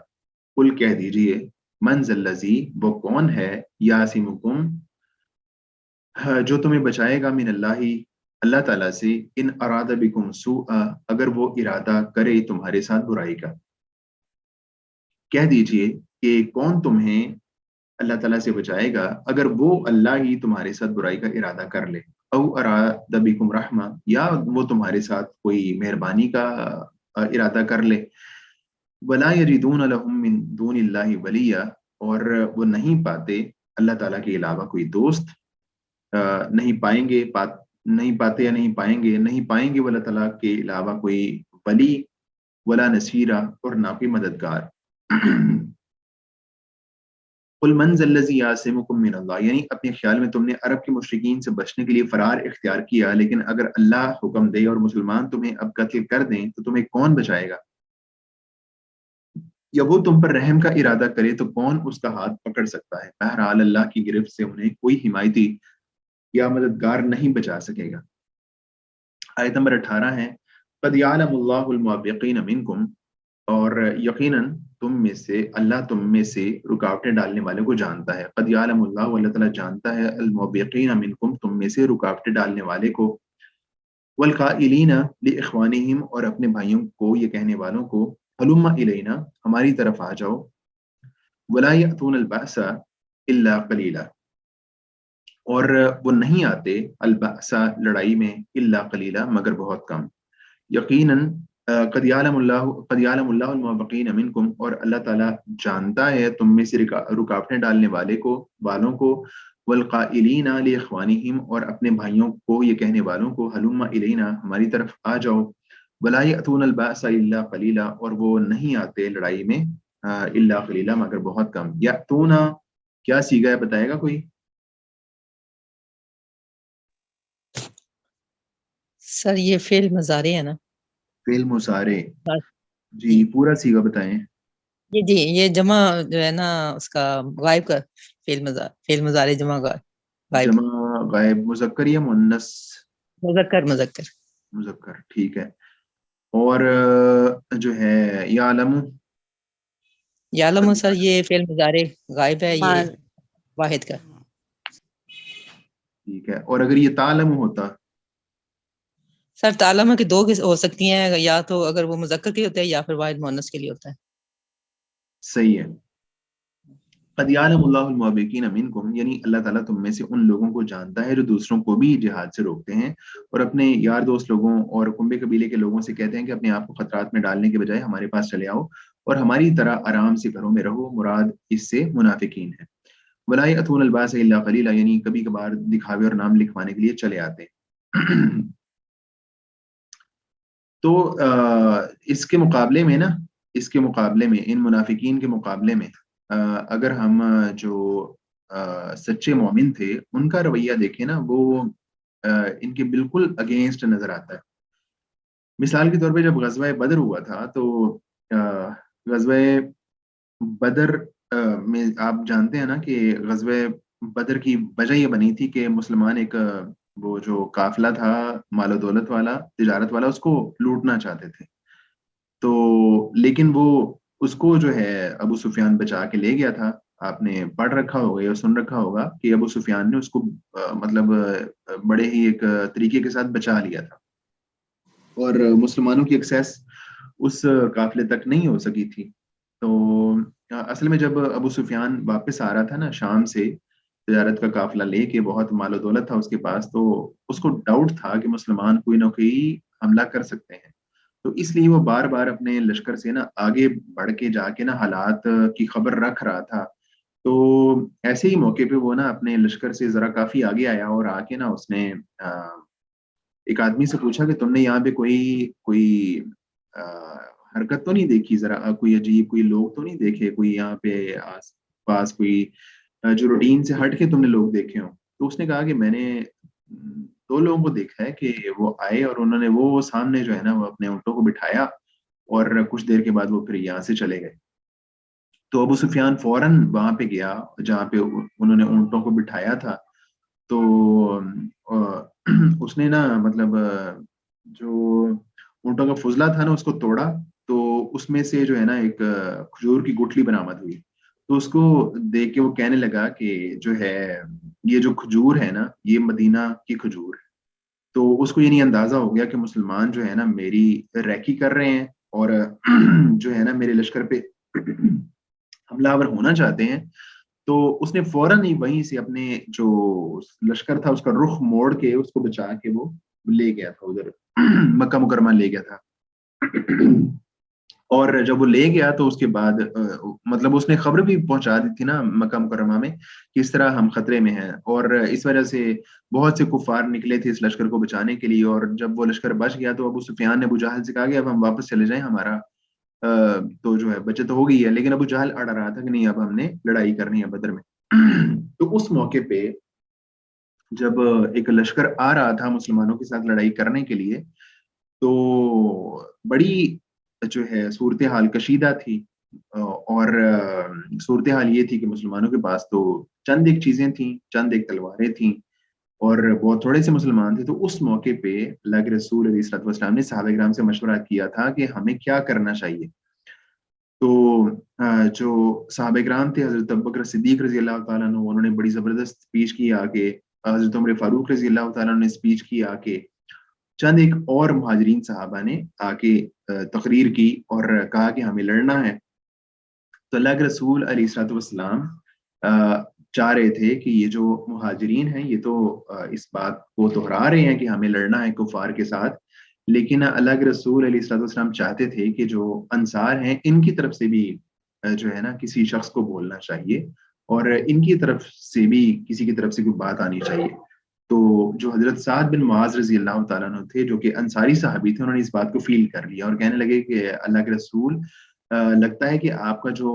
Speaker 1: قُلْ کہہ دیجئے من ذا الَّذِي، وہ کون ہے، يَعْصِمُكُم جو تمہیں بچائے گا، من اللہ تعالیٰ سے، ان اراد بکم سوءا، اگر وہ ارادہ کرے تمہارے ساتھ برائی کا. کہہ دیجئے کہ کون تمہیں اللہ تعالیٰ سے بچائے گا اگر وہ اللہ ہی تمہارے ساتھ برائی کا ارادہ کر لے. او اراد بکم رحمہ، یا وہ تمہارے ساتھ کوئی مہربانی کا ارادہ کر لے. ولا یجدون لهم من دون اللہ ولیہ، اور وہ نہیں پاتے اللہ تعالیٰ کے علاوہ کوئی دوست، نہیں پائیں گے وہ اللہ تعالیٰ کے علاوہ کوئی ولی، ولا نصیرہ، اور نہ کوئی مددگار. قل من ذا الذی یعصمکم من اللہ، یعنی اپنے خیال میں تم نے عرب کے مشرکین سے بچنے کے لیے فرار اختیار کیا، لیکن اگر اللہ حکم دے اور مسلمان تمہیں اب قتل کر دیں تو تمہیں کون بچائے گا؟ یا وہ تم پر رحم کا ارادہ کرے تو کون اس کا ہاتھ پکڑ سکتا ہے؟ بہرحال اللہ کی گرفت سے انہیں کوئی حمایتی یا مددگار نہیں بچا سکے گا۔ آیت نمبر 18 ہے قد یعلم اللہ المعوقین منکم، اور یقیناً تم میں سے رکاوٹیں ڈالنے والے کو جانتا ہے۔ قد یعلم اللہ، اللہ تعالیٰ جانتا ہے، المعوقین منکم، تم میں سے رکاوٹیں ڈالنے والے کو، والقائلین لاخوانہم، اور اپنے بھائیوں کو یہ کہنے والوں کو، ہلم الینا، ہماری طرف آ جاؤ، ولا یأتون البأس الا قلیلا، اور وہ نہیں آتے البأس لڑائی میں، الا قلیلا مگر بہت کم۔ یقیناً قد یعلم اللہ المعوقین منکم، اور اللہ تعالیٰ جانتا ہے تم میں سے رکاوٹیں ڈالنے والوں کو، والقائلین لاخوانہم، اور اپنے بھائیوں کو یہ کہنے والوں کو، ہلم الینا، ہماری طرف آ جاؤ، ولا یأتون البأس الا قلیلا، اور وہ نہیں آتے لڑائی میں الا قلیلا مگر بہت کم۔ یأتون کیا صیغہ ہے، بتائے گا کوئی؟
Speaker 4: سر یہ فعل مضارع ہے نا؟
Speaker 1: فعل مضارع،
Speaker 4: ہاں،
Speaker 1: جی پورا صیغہ بتائیں۔
Speaker 4: جی یہ جمع جو ہے نا اس کا غائب کا فعل مضارع جمع غائب،
Speaker 1: جمع غائب، مذکر یا مؤنث؟
Speaker 4: مذکر
Speaker 1: مذکر، ٹھیک ہے۔ اور جو ہے
Speaker 4: یعلم سر یہ فعل مضارع غائب ہے، یہ واحد کا۔
Speaker 1: ٹھیک ہے، اور اگر یہ تعلم ہوتا؟
Speaker 4: سر تعلم کے دو ہو سکتی ہیں، یا تو اگر وہ مذکر کے لیے ہوتا ہے یا پھر واحد مؤنث کے لیے ہوتا ہے۔
Speaker 1: صحیح ہے۔ قد یعلم اللہ المعوقین منکم، یعنی اللہ تعالیٰ تم میں سے ان لوگوں کو جانتا ہے جو دوسروں کو بھی جہاد سے روکتے ہیں، اور اپنے یار دوست لوگوں اور کنبے قبیلے کے لوگوں سے کہتے ہیں کہ اپنے آپ کو خطرات میں ڈالنے کے بجائے ہمارے پاس چلے آؤ اور ہماری طرح آرام سے گھروں میں رہو، مراد اس سے منافقین ہے۔ ولا یأتون الباس الا قلیلا، یعنی کبھی کبھار دکھاوے اور نام لکھوانے کے لیے چلے آتے ہیں۔ تو اس کے مقابلے میں ان منافقین کے مقابلے میں اگر ہم جو سچے مومن تھے ان کا رویہ دیکھیں نا، وہ ان کے بالکل اگینسٹ نظر آتا ہے۔ مثال کے طور پہ جب غزوہ بدر ہوا تھا تو غزوہ بدر میں آپ جانتے ہیں نا کہ غزوہ بدر کی وجہ یہ بنی تھی کہ مسلمان ایک وہ جو قافلہ تھا مال و دولت والا، تجارت والا، اس کو لوٹنا چاہتے تھے، تو لیکن وہ اس کو جو ہے ابو سفیان بچا کے لے گیا تھا۔ آپ نے پڑھ رکھا ہوگا یا سن رکھا ہوگا کہ ابو سفیان نے اس کو مطلب بڑے ہی ایک طریقے کے ساتھ بچا لیا تھا، اور مسلمانوں کی ایکسیس اس قافلے تک نہیں ہو سکی تھی۔ تو اصل میں جب ابو سفیان واپس آ رہا تھا نا شام سے، تجارت کا قافلہ لے کے، بہت مال و دولت تھا اس کے پاس، تو اس کو ڈاؤٹ تھا کہ مسلمان کوئی نہ کوئی حملہ کر سکتے ہیں، تو اس لیے وہ بار بار اپنے لشکر سے نا آگے بڑھ کے جا کے نا حالات کی خبر رکھ رہا تھا۔ تو ایسے ہی موقع پہ وہ نا اپنے لشکر سے ذرا کافی آگے آیا، اور آ کے نا اس نے ایک آدمی سے پوچھا کہ تم نے یہاں پہ کوئی حرکت تو نہیں دیکھی، ذرا کوئی عجیب، کوئی لوگ تو نہیں دیکھے، کوئی یہاں پہ آس پاس کوئی جو روٹین سے ہٹ کے تم نے لوگ دیکھے ہوں؟ تو اس نے کہا کہ میں نے 2 لوگوں کو دیکھا ہے کہ وہ آئے اور انہوں نے وہ سامنے جو ہے نا وہ اپنے اونٹوں کو بٹھایا، اور کچھ دیر کے بعد وہ پھر یہاں سے چلے گئے۔ تو ابو سفیان فوراً وہاں پہ گیا جہاں پہ انہوں نے اونٹوں کو بٹھایا تھا، تو اس نے نا مطلب جو اونٹوں کا فضلہ تھا نا اس کو توڑا، تو اس میں سے جو ہے نا ایک کھجور کی گٹھلی برآمد ہوئی، تو اس کو دیکھ کے وہ کہنے لگا کہ جو ہے یہ جو کھجور ہے نا یہ مدینہ کی کھجور ہے۔ تو اس کو یہ نہیں اندازہ ہو گیا کہ مسلمان جو ہے نا میری ریکی کر رہے ہیں اور جو ہے نا میرے لشکر پہ حملہ آور ہونا چاہتے ہیں۔ تو اس نے فوراً ہی وہیں سے اپنے جو لشکر تھا اس کا رخ موڑ کے اس کو بچا کے وہ لے گیا تھا ادھر مکہ مکرمہ لے گیا تھا۔ اور جب وہ لے گیا تو اس کے بعد مطلب اس نے خبر بھی پہنچا دی تھی نا مکہ مکرمہ میں کہ اس طرح ہم خطرے میں ہیں، اور اس وجہ سے بہت سے کفار نکلے تھے اس لشکر کو بچانے کے لیے، اور جب وہ لشکر بچ گیا تو ابو سفیان نے ابو جہل سے کہا کہ اب ہم واپس چلے جائیں، ہمارا تو جو ہے بچت ہو گئی ہے، لیکن ابو جہل اڑ رہا تھا کہ نہیں اب ہم نے لڑائی کرنی ہے بدر میں. تو اس موقع پہ جب ایک لشکر آ رہا تھا مسلمانوں کے ساتھ لڑائی کرنے کے لیے، تو بڑی جو ہے صورتحال کشیدہ تھی، اور صورتحال یہ تھی کہ مسلمانوں کے پاس تو چند ایک چیزیں تھیں، چند ایک تلواریں تھیں، اور بہت تھوڑے سے مسلمان تھے. تو اس موقع پہ اللہ کے رسول علیہ الصلوۃ والسلام نے صحابہ کرام سے مشورہ کیا تھا کہ ہمیں کیا کرنا چاہیے. تو جو صحابہ کرام تھے، حضرت ابوبکر صدیق رضی اللہ تعالیٰ عنہ، انہوں نے بڑی زبردست اسپیچ کی آ کے. حضرت عمر فاروق رضی اللہ تعالیٰ عنہ نے اسپیچ کی آ کے. چند ایک اور مہاجرین صحابہ نے آ کے تقریر کی اور کہا کہ ہمیں لڑنا ہے. تو اللہ کے رسول علیہ الصلوۃ والسلام چاہ رہے تھے کہ یہ جو مہاجرین ہیں یہ تو اس بات کو دہرا رہے ہیں کہ ہمیں لڑنا ہے کفار کے ساتھ، لیکن اللہ کے رسول علیہ الصلوۃ والسلام چاہتے تھے کہ جو انصار ہیں ان کی طرف سے بھی جو ہے نا کسی شخص کو بولنا چاہیے، اور ان کی طرف سے بھی کسی کی طرف سے کوئی بات آنی چاہیے. تو جو حضرت سعد بن معاذ رضی اللہ تعالیٰ عنہ تھے، جو کہ انصاری صحابی تھے، انہوں نے اس بات کو فیل کر لیا اور کہنے لگے کہ اللہ کے رسول، لگتا ہے کہ آپ کا جو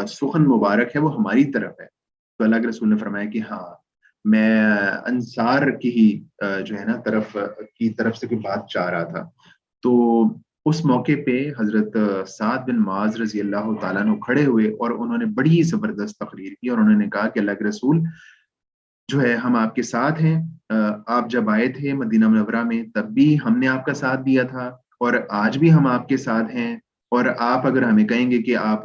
Speaker 1: سخن مبارک ہے وہ ہماری طرف ہے. تو اللہ کے رسول نے فرمایا کہ ہاں، میں انصار کی ہی جو ہے نا طرف سے کوئی بات چاہ رہا تھا. تو اس موقع پہ حضرت سعد بن معاذ رضی اللہ تعالیٰ عنہ کھڑے ہوئے اور انہوں نے بڑی زبردست تقریر کی، اور انہوں نے کہا کہ اللہ کے رسول جو ہے ہم آپ کے ساتھ ہیں. آپ جب آئے تھے مدینہ منورہ میں تب بھی ہم نے آپ کا ساتھ دیا تھا، اور آج بھی ہم آپ کے ساتھ ہیں. اور آپ اگر ہمیں کہیں گے کہ آپ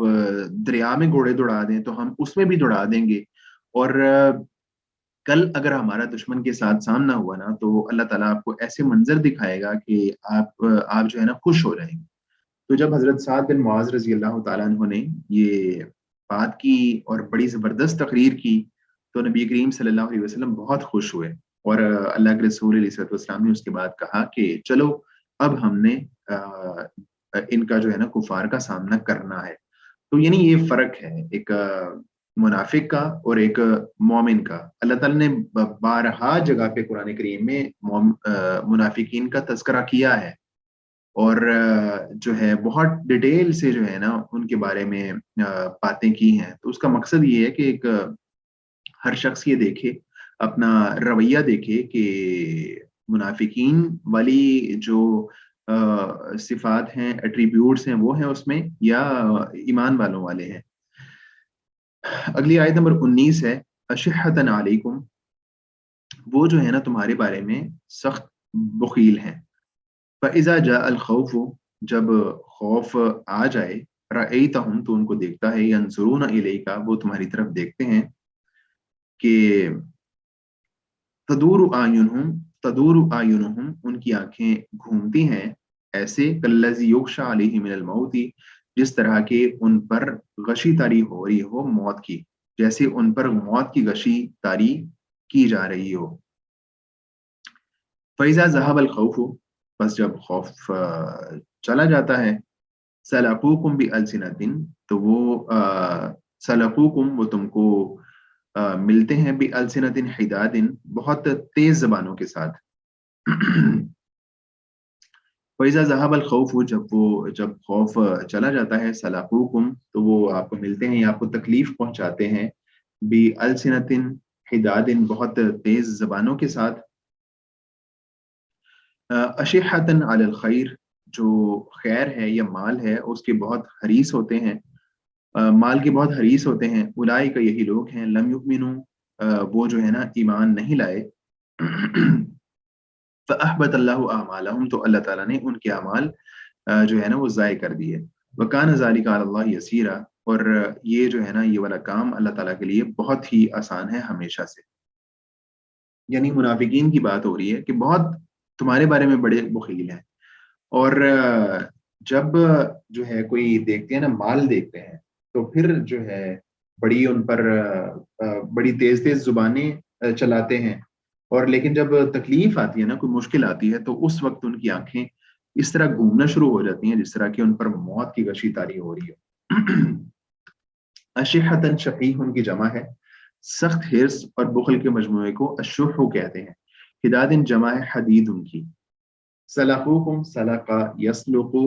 Speaker 1: دریا میں گھوڑے دوڑا دیں تو ہم اس میں بھی دوڑا دیں گے. اور کل اگر ہمارا دشمن کے ساتھ سامنا ہوا نا تو اللہ تعالیٰ آپ کو ایسے منظر دکھائے گا کہ آپ جو ہے نا خوش ہو جائیں گے. تو جب حضرت سعد بن معاذ رضی اللہ تعالیٰ عنہ نے یہ بات کی اور بڑی زبردست تقریر کی تو نبی کریم صلی اللہ علیہ وسلم بہت خوش ہوئے، اور اللہ کے رسول علیہ السلام نے اس کے بعد کہا کہ چلو اب ہم نے ان کا جو ہے نا کفار کا سامنا کرنا ہے. تو یعنی یہ فرق ہے ایک منافق کا اور ایک مومن کا. اللہ تعالیٰ نے بارہا جگہ پہ قرآن کریم میں منافقین کا تذکرہ کیا ہے، اور جو ہے بہت ڈیٹیل سے جو ہے نا ان کے بارے میں باتیں کی ہیں. تو اس کا مقصد یہ ہے کہ ایک ہر شخص یہ دیکھے، اپنا رویہ دیکھے کہ منافقین والی جو صفات ہیں، ایٹریبیوٹس ہیں، وہ ہیں اس میں یا ایمان والوں والے ہیں. اگلی آیت نمبر 19 ہے، اشحۃ علیکم، وہ جو ہے نا تمہارے بارے میں سخت بخیل ہیں. فَإِذَا جَاءَ الْخَوْفُ، جب خوف آ جائے، رَأَيْتَهُمْ، تو ان کو دیکھتا ہے، يَنْظُرُونَ إِلَيْكَ، وہ تمہاری طرف دیکھتے ہیں، کہ تدور اعینہم، ان کی آنکھیں گھومتی ہیں، ایسے کالذی یغشی علیہ من الموت، جس طرح کے ان پر غشی تاری ہو رہی ہو موت کی، جیسے ان پر موت کی غشی تاری کی جا رہی ہو. فَإِذَا ذَهَبَ الْخَوْفُ، بس جب خوف چلا جاتا ہے، سَلَقُوكُمْ بِأَلْسِنَةٍ، تو وہ سَلَقُوكُمْ، وہ تم کو ملتے ہیں، بِأَلْسِنَةٍ حِدَادٍ، بہت تیز زبانوں کے ساتھ. فَإِذَا ذَهَبَ الْخَوْفُ، جب خوف چلا جاتا ہے، سَلَقُوكُمْ، تو وہ آپ کو ملتے ہیں یا آپ کو تکلیف پہنچاتے ہیں، بِأَلْسِنَةٍ حِدَادٍ، بہت تیز زبانوں کے ساتھ. اشحۃ علی الخیر، جو خیر ہے یا مال ہے اس کے بہت حریص ہوتے ہیں، مال کے بہت حریص ہوتے ہیں. اولئک، یہی لوگ ہیں، لم یؤمنوا، وہ جو ہے نا ایمان نہیں لائے. فاحبط اللہ اعمالهم، تو اللہ تعالیٰ نے ان کے اعمال جو ہے نا وہ ضائع کر دیے. وکان ذلک علی اللہ یسیرا، اور یہ جو ہے نا یہ والا کام اللہ تعالیٰ کے لیے بہت ہی آسان ہے ہمیشہ سے. یعنی منافقین کی بات ہو رہی ہے کہ بہت تمہارے بارے میں بڑے بخیل ہیں، اور جب جو ہے کوئی دیکھتے ہیں نا، مال دیکھتے ہیں، تو پھر جو ہے بڑی ان پر بڑی تیز تیز زبانیں چلاتے ہیں. اور لیکن جب تکلیف آتی ہے نا، کوئی مشکل آتی ہے، تو اس وقت ان کی آنکھیں اس طرح گھومنا شروع ہو جاتی ہیں جس طرح کہ ان پر موت کی غشی طاری ہو رہی ہے. اشحۃ، شفیح ان کی جمع ہے، سخت حرص اور بخل کے مجموعے کو الشح کہتے ہیں. حداد جمع ہے حدید ان کی. سلقوکم، سلقا یسلقو،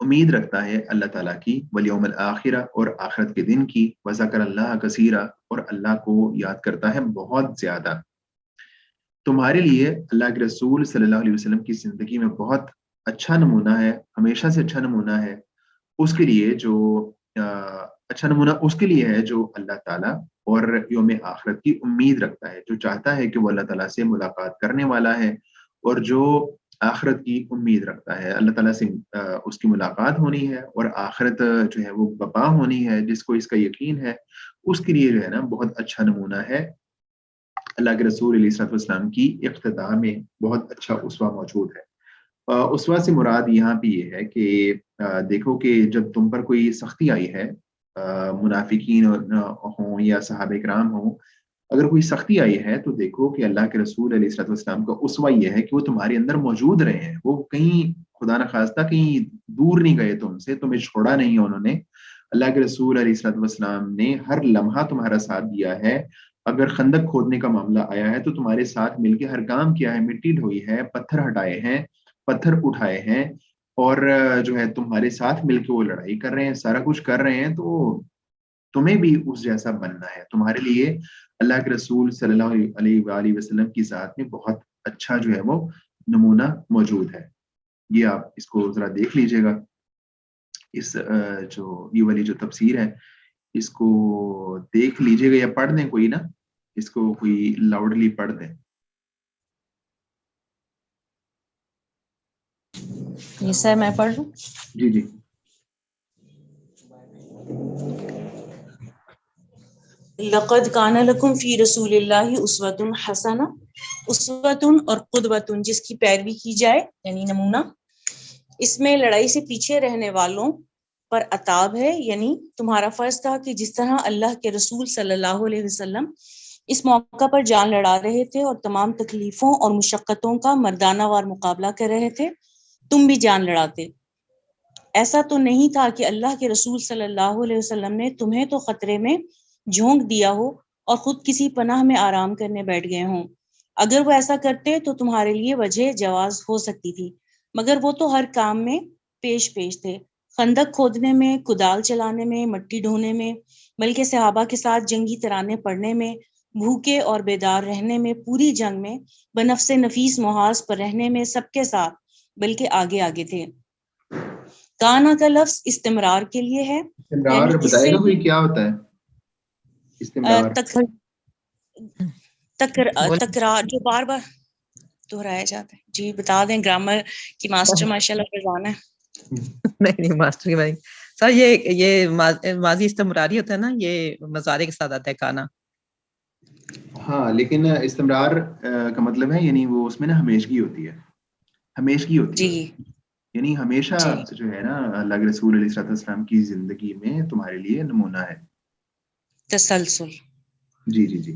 Speaker 1: امید رکھتا ہے اللہ تعالیٰ کی، والیوم الآخرہ اور آخرت کے دن کی، وذکر اللہ کثیرا اور اللہ کو یاد کرتا ہے بہت زیادہ۔ تمہارے لیے اللہ کے رسول صلی اللہ علیہ وسلم کی زندگی میں بہت اچھا نمونہ ہے، ہمیشہ سے اچھا نمونہ ہے اس کے لیے جو اچھا نمونہ اس کے لیے ہے جو اللہ تعالیٰ اور یوم آخرت کی امید رکھتا ہے، جو چاہتا ہے کہ وہ اللہ تعالیٰ سے ملاقات کرنے والا ہے اور جو آخرت کی امید رکھتا ہے، اللہ تعالیٰ سے اس کی ملاقات ہونی ہے اور آخرت جو ہے وہ بقا ہونی ہے، جس کو اس کا یقین ہے اس کے لیے جو ہے نا بہت اچھا نمونہ ہے۔ اللہ کے رسول علیہ الصلوۃ والسلام کی اقتداء میں بہت اچھا اسوہ موجود ہے۔ اسوہ سے مراد یہاں پہ یہ ہے کہ دیکھو کہ جب تم پر کوئی سختی آئی ہے، منافقین ہوں یا صحابہ کرام ہوں، اگر کوئی سختی آئی ہے تو دیکھو کہ اللہ کے رسول علیہ الصلوۃ والسلام کا اسوہ یہ ہے کہ وہ تمہارے اندر موجود رہے ہیں، وہ کہیں خدا نخواستہ کہیں دور نہیں گئے تم سے، تمہیں چھوڑا نہیں انہوں نے۔ اللہ کے رسول علیہ الصلوۃ والسلام نے ہر لمحہ تمہارا ساتھ دیا ہے۔ اگر خندق کھودنے کا معاملہ آیا ہے تو تمہارے ساتھ مل کے ہر کام کیا ہے، مٹی ڈھوئی ہے، پتھر ہٹائے ہیں، پتھر اٹھائے ہیں، اور جو ہے تمہارے ساتھ مل کے وہ لڑائی کر رہے ہیں، سارا کچھ کر رہے ہیں۔ تو تمہیں بھی اس جیسا بننا ہے۔ تمہارے لیے اللہ کے رسول صلی اللہ علیہ وآلہ وسلم کی ذات میں بہت اچھا جو ہے وہ نمونہ موجود ہے۔ یہ آپ اس کو ذرا دیکھ لیجئے گا، اس جو یہ والی جو تفسیر ہے اس کو دیکھ لیجئے گا یا پڑھ دیں کوئی نا، اس کو کوئی لاؤڈلی پڑھ دیں۔
Speaker 3: یہ سر میں پڑھ لوں؟
Speaker 1: جی جی۔
Speaker 3: لقد کان لکم فی رسول اللہ اسوۃ حسنہ، اسوۃ اور قدوۃ جس کی پیروی کی جائے یعنی نمونہ، اس میں لڑائی سے پیچھے رہنے والوں پر عتاب ہے، یعنی تمہارا فرض تھا کہ جس طرح اللہ کے رسول صلی اللہ علیہ وسلم اس موقع پر جان لڑا رہے تھے اور تمام تکلیفوں اور مشقتوں کا مردانہ وار مقابلہ کر رہے تھے، تم بھی جان لڑاتے۔ ایسا تو نہیں تھا کہ اللہ کے رسول صلی اللہ علیہ وسلم نے تمہیں تو خطرے میں جھونک دیا ہو اور خود کسی پناہ میں آرام کرنے بیٹھ گئے ہوں۔ اگر وہ ایسا کرتے تو تمہارے لیے وجہ جواز ہو سکتی تھی، مگر وہ تو ہر کام میں پیش تھے، خندق کھودنے میں، کدال چلانے میں، مٹی ڈھونے میں، بلکہ صحابہ کے ساتھ جنگی ترانے پڑھنے میں، بھوکے اور بیدار رہنے میں، پوری جنگ میں بنفس نفیس محاذ پر رہنے میں، سب کے ساتھ بلکہ آگے تھے۔ کانا کا لفظ استمرار کے لیے ہے،
Speaker 1: استمرار
Speaker 3: یعنی اس
Speaker 1: بتائے
Speaker 3: سے
Speaker 1: گا کوئی کیا ہوتا ہے استمرار؟
Speaker 3: تکرار جو بار بار دہرایا جاتا ہے۔ جی بتا دیں، گرامر کی ماسٹر ماشاءاللہ فرزان ہے۔
Speaker 4: نہیں ماسٹر کی بھائی سر، یہ ماضی استمراری ہوتا ہے نا، یہ مضارع کے ساتھ آتا ہے کانا۔
Speaker 1: ہاں لیکن استمرار کا مطلب ہے یعنی وہ اس میں نا ہمیشگی ہوتی ہے، ہمیشگی ہوتی ہے،
Speaker 3: جی
Speaker 1: یعنی ہمیشہ
Speaker 3: جی
Speaker 1: جو ہے نا اللہ کے رسول علیہ الصلوۃ والسلام کی زندگی میں تمہارے لیے نمونہ ہے۔
Speaker 3: تسلسل۔
Speaker 1: جی جی جی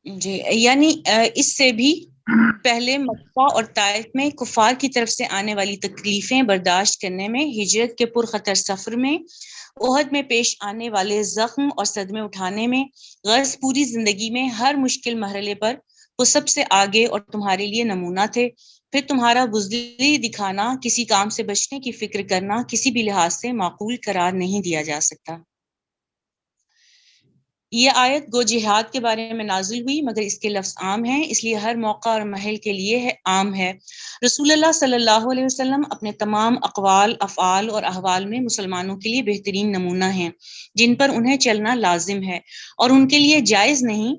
Speaker 3: جی یعنی اس سے بھی پہلے مکہ اور طائف میں کفار کی طرف سے آنے والی تکلیفیں برداشت کرنے میں، ہجرت کے پرخطر سفر میں، احد میں پیش آنے والے زخم اور صدمے اٹھانے میں، غرض پوری زندگی میں ہر مشکل مرحلے پر وہ سب سے آگے اور تمہارے لیے نمونہ تھے۔ پھر تمہارا بزدلی دکھانا، کسی کام سے بچنے کی فکر کرنا کسی بھی لحاظ سے معقول قرار نہیں دیا جا سکتا۔ یہ آیت گو جہاد کے بارے میں نازل ہوئی، مگر اس کے لفظ عام ہیں، اس لیے ہر موقع اور محل کے لیے عام ہے۔ رسول اللہ صلی اللہ علیہ وسلم اپنے تمام اقوال، افعال اور احوال میں مسلمانوں کے لیے بہترین نمونہ ہیں، جن پر انہیں چلنا لازم ہے، اور ان کے لیے جائز نہیں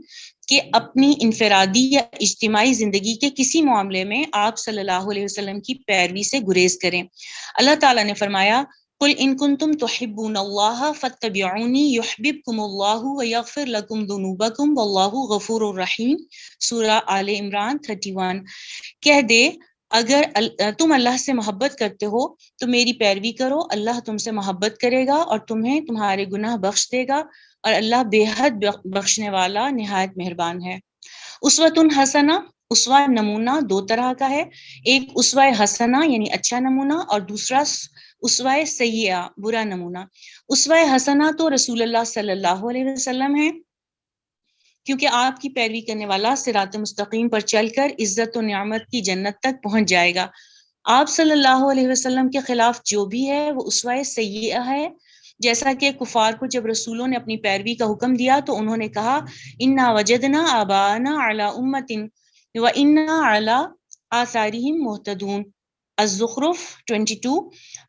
Speaker 3: کہ اپنی انفرادی یا اجتماعی زندگی کے کسی معاملے میں آپ صلی اللہ علیہ وسلم کی پیروی سے گریز کریں۔ اللہ تعالیٰ نے فرمایا، قل ان کنتم تحبون اللہ فاتبعونی یحببکم اللہ ویغفر لکم ذنوبکم واللہ غفور الرحیم، سورہ آل عمران 31۔ کہہ دے، اگر تم اللہ سے محبت کرتے ہو تو میری پیروی کرو، اللہ تم سے محبت کرے گا اور تمہیں تمہارے گناہ بخش دے گا، اور اللہ بے حد بخشنے والا نہایت مہربان ہے۔ اسوۃ حسنہ، اسوہ نمونہ دو طرح کا ہے، ایک اسوہ حسنہ یعنی اچھا نمونہ، اور دوسرا اسوہ سیئہ برا نمونہ۔ اسوہ حسنہ تو رسول اللہ صلی اللہ علیہ وسلم ہے، کیونکہ آپ کی پیروی کرنے والا صراط مستقیم پر چل کر عزت و نعمت کی جنت تک پہنچ جائے گا۔ آپ صلی اللہ علیہ وسلم کے خلاف جو بھی ہے وہ اسوہ سیئہ ہے. جیسا کہ کفار کو جب رسولوں نے اپنی پیروی کا حکم دیا تو انہوں نے کہا انا وجدنا آباءنا علی امۃ وانا علی آثارہم مہتدون. الزخرف 22.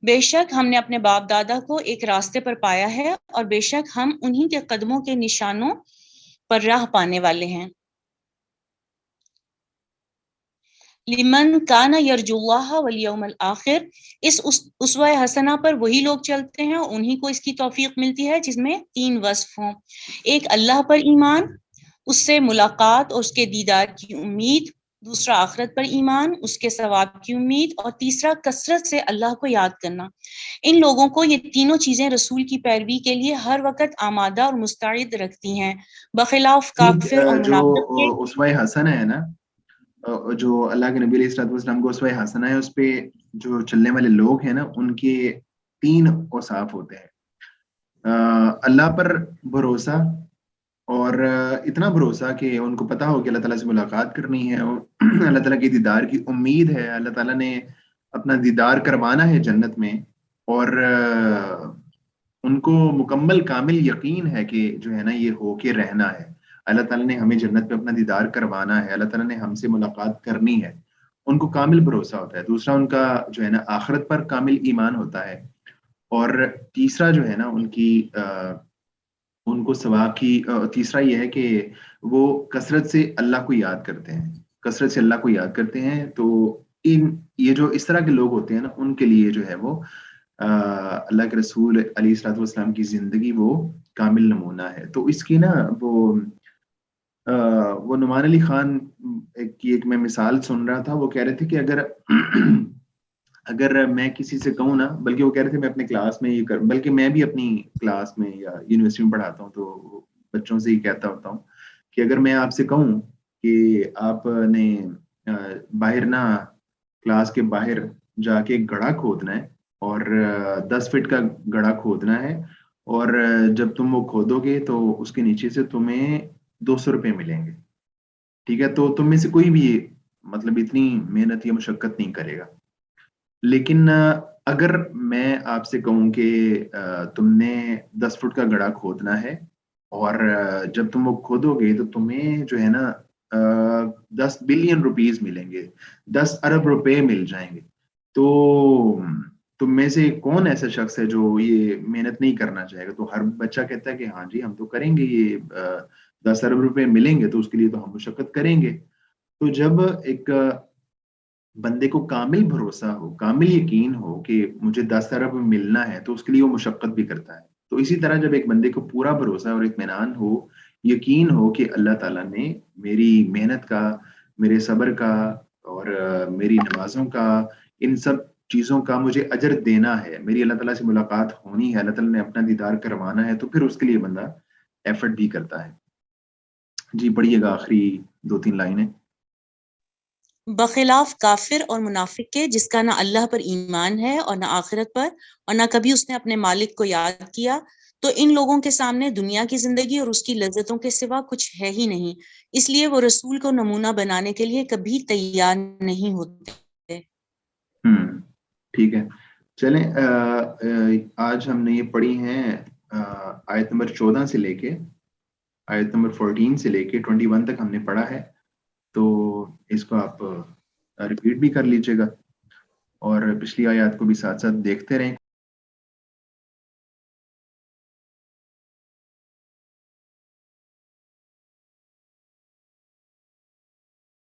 Speaker 3: بے شک ہم نے اپنے باپ دادا کو ایک راستے پر پایا ہے اور بے شک ہم انہی کے قدموں کے نشانوں پر راہ پانے والے ہیں. لمن کان یرجو اللہ والیوم الآخر. اس اسوہ حسنہ پر وہی لوگ چلتے ہیں اور انہی کو اس کی توفیق ملتی ہے جس میں 3 وصف ہوں. ایک اللہ پر ایمان، اس سے ملاقات اور اس کے دیدار کی امید. دوسرا آخرت پر ایمان، اس کے ثواب کی امید. اور تیسرا کثرت سے اللہ کو یاد کرنا. ان لوگوں کو یہ تینوں چیزیں رسول کی پیروی کے لیے ہر وقت آمادہ اور مستعد رکھتی ہیں، بخلاف کافر اور
Speaker 1: جو
Speaker 3: منافق کے.
Speaker 1: اسوہ حسنہ ہے نا، جو اللہ کے نبی علیہ الصلوۃ والسلام کو اسوہ حسنہ ہے، اس پہ جو چلنے والے لوگ ہیں نا، ان کے 3 اوصاف ہوتے ہیں. اللہ پر بھروسہ، اور اتنا بھروسہ کہ ان کو پتا ہو کہ اللہ تعالیٰ سے ملاقات کرنی ہے، اور اللہ تعالیٰ کی دیدار کی امید ہے، اللہ تعالیٰ نے اپنا دیدار کروانا ہے جنت میں، اور ان کو مکمل کامل یقین ہے کہ جو ہے نا یہ ہو کے رہنا ہے، اللہ تعالیٰ نے ہمیں جنت میں اپنا دیدار کروانا ہے، اللہ تعالیٰ نے ہم سے ملاقات کرنی ہے. ان کو کامل بھروسہ ہوتا ہے. دوسرا ان کا جو ہے نا آخرت پر کامل ایمان ہوتا ہے. اور تیسرا جو ہے نا ان کو ثواب کی تیسرا یہ ہے کہ وہ کثرت سے اللہ کو یاد کرتے ہیں، کثرت سے اللہ کو یاد کرتے ہیں. تو یہ جو اس طرح کے لوگ ہوتے ہیں نا، ان کے لیے جو ہے وہ اللہ کے رسول علیہ الصلوۃ والسلام کی زندگی وہ کامل نمونہ ہے. تو اس کی نا وہ نعمان علی خان کی ایک میں مثال سن رہا تھا. وہ کہہ رہے تھے کہ اگر میں کسی سے کہوں نا، بلکہ وہ کہہ رہے تھے میں اپنے کلاس میں بلکہ میں بھی اپنی کلاس میں یا یونیورسٹی میں پڑھاتا ہوں تو بچوں سے ہی کہتا ہوتا ہوں کہ اگر میں آپ سے کہوں کہ آپ نے باہر نہ کلاس کے باہر جا کے ایک گڑھا کھودنا ہے، اور 10 فٹ کا گڑھا کھودنا ہے، اور جب تم وہ کھودو گے تو اس کے نیچے سے تمہیں 200 روپے ملیں گے، ٹھیک ہے؟ تو تم میں سے کوئی بھی مطلب اتنی محنت یا مشقت نہیں کرے گا. لیکن اگر میں آپ سے کہوں کہ تم نے 10 فٹ کا گڑھا کھودنا ہے، اور جب تم وہ کھودو گے تو تمہیں جو ہے نا 10 بلین روپیز ملیں گے، 10 ارب روپے مل جائیں گے، تو تم میں سے کون ایسا شخص ہے جو یہ محنت نہیں کرنا چاہے گا؟ تو ہر بچہ کہتا ہے کہ ہاں جی ہم تو کریں گے، یہ 10 ارب روپے ملیں گے تو اس کے لیے تو ہم مشقت کریں گے. تو جب ایک بندے کو کامل بھروسہ ہو، کامل یقین ہو کہ مجھے 10 ارب ملنا ہے، تو اس کے لیے وہ مشقت بھی کرتا ہے. تو اسی طرح جب ایک بندے کو پورا بھروسہ اور اطمینان ہو، یقین ہو کہ اللہ تعالیٰ نے میری محنت کا، میرے صبر کا اور میری نمازوں کا، ان سب چیزوں کا مجھے اجر دینا ہے، میری اللہ تعالیٰ سے ملاقات ہونی ہے، اللہ تعالیٰ نے اپنا دیدار کروانا ہے، تو پھر اس کے لیے بندہ ایفرٹ بھی کرتا ہے. جی پڑھیے گا آخری 2-3 لائنیں.
Speaker 3: بخلاف کافر اور منافق کے جس کا نہ اللہ پر ایمان ہے اور نہ آخرت پر، اور نہ کبھی اس نے اپنے مالک کو یاد کیا، تو ان لوگوں کے سامنے دنیا کی زندگی اور اس کی لذتوں کے سوا کچھ ہے ہی نہیں، اس لیے وہ رسول کو نمونہ بنانے کے لیے کبھی تیار نہیں ہوتے.
Speaker 1: ٹھیک ہے، چلیں آج ہم نے یہ پڑھی ہیں آیت نمبر 14 سے لے کے آیت نمبر 14 سے لے کے 21 تک ہم نے پڑھا ہے. تو اس کو آپ ریپیٹ بھی کر لیجئے گا، اور پچھلی آیات کو بھی ساتھ ساتھ دیکھتے رہیں.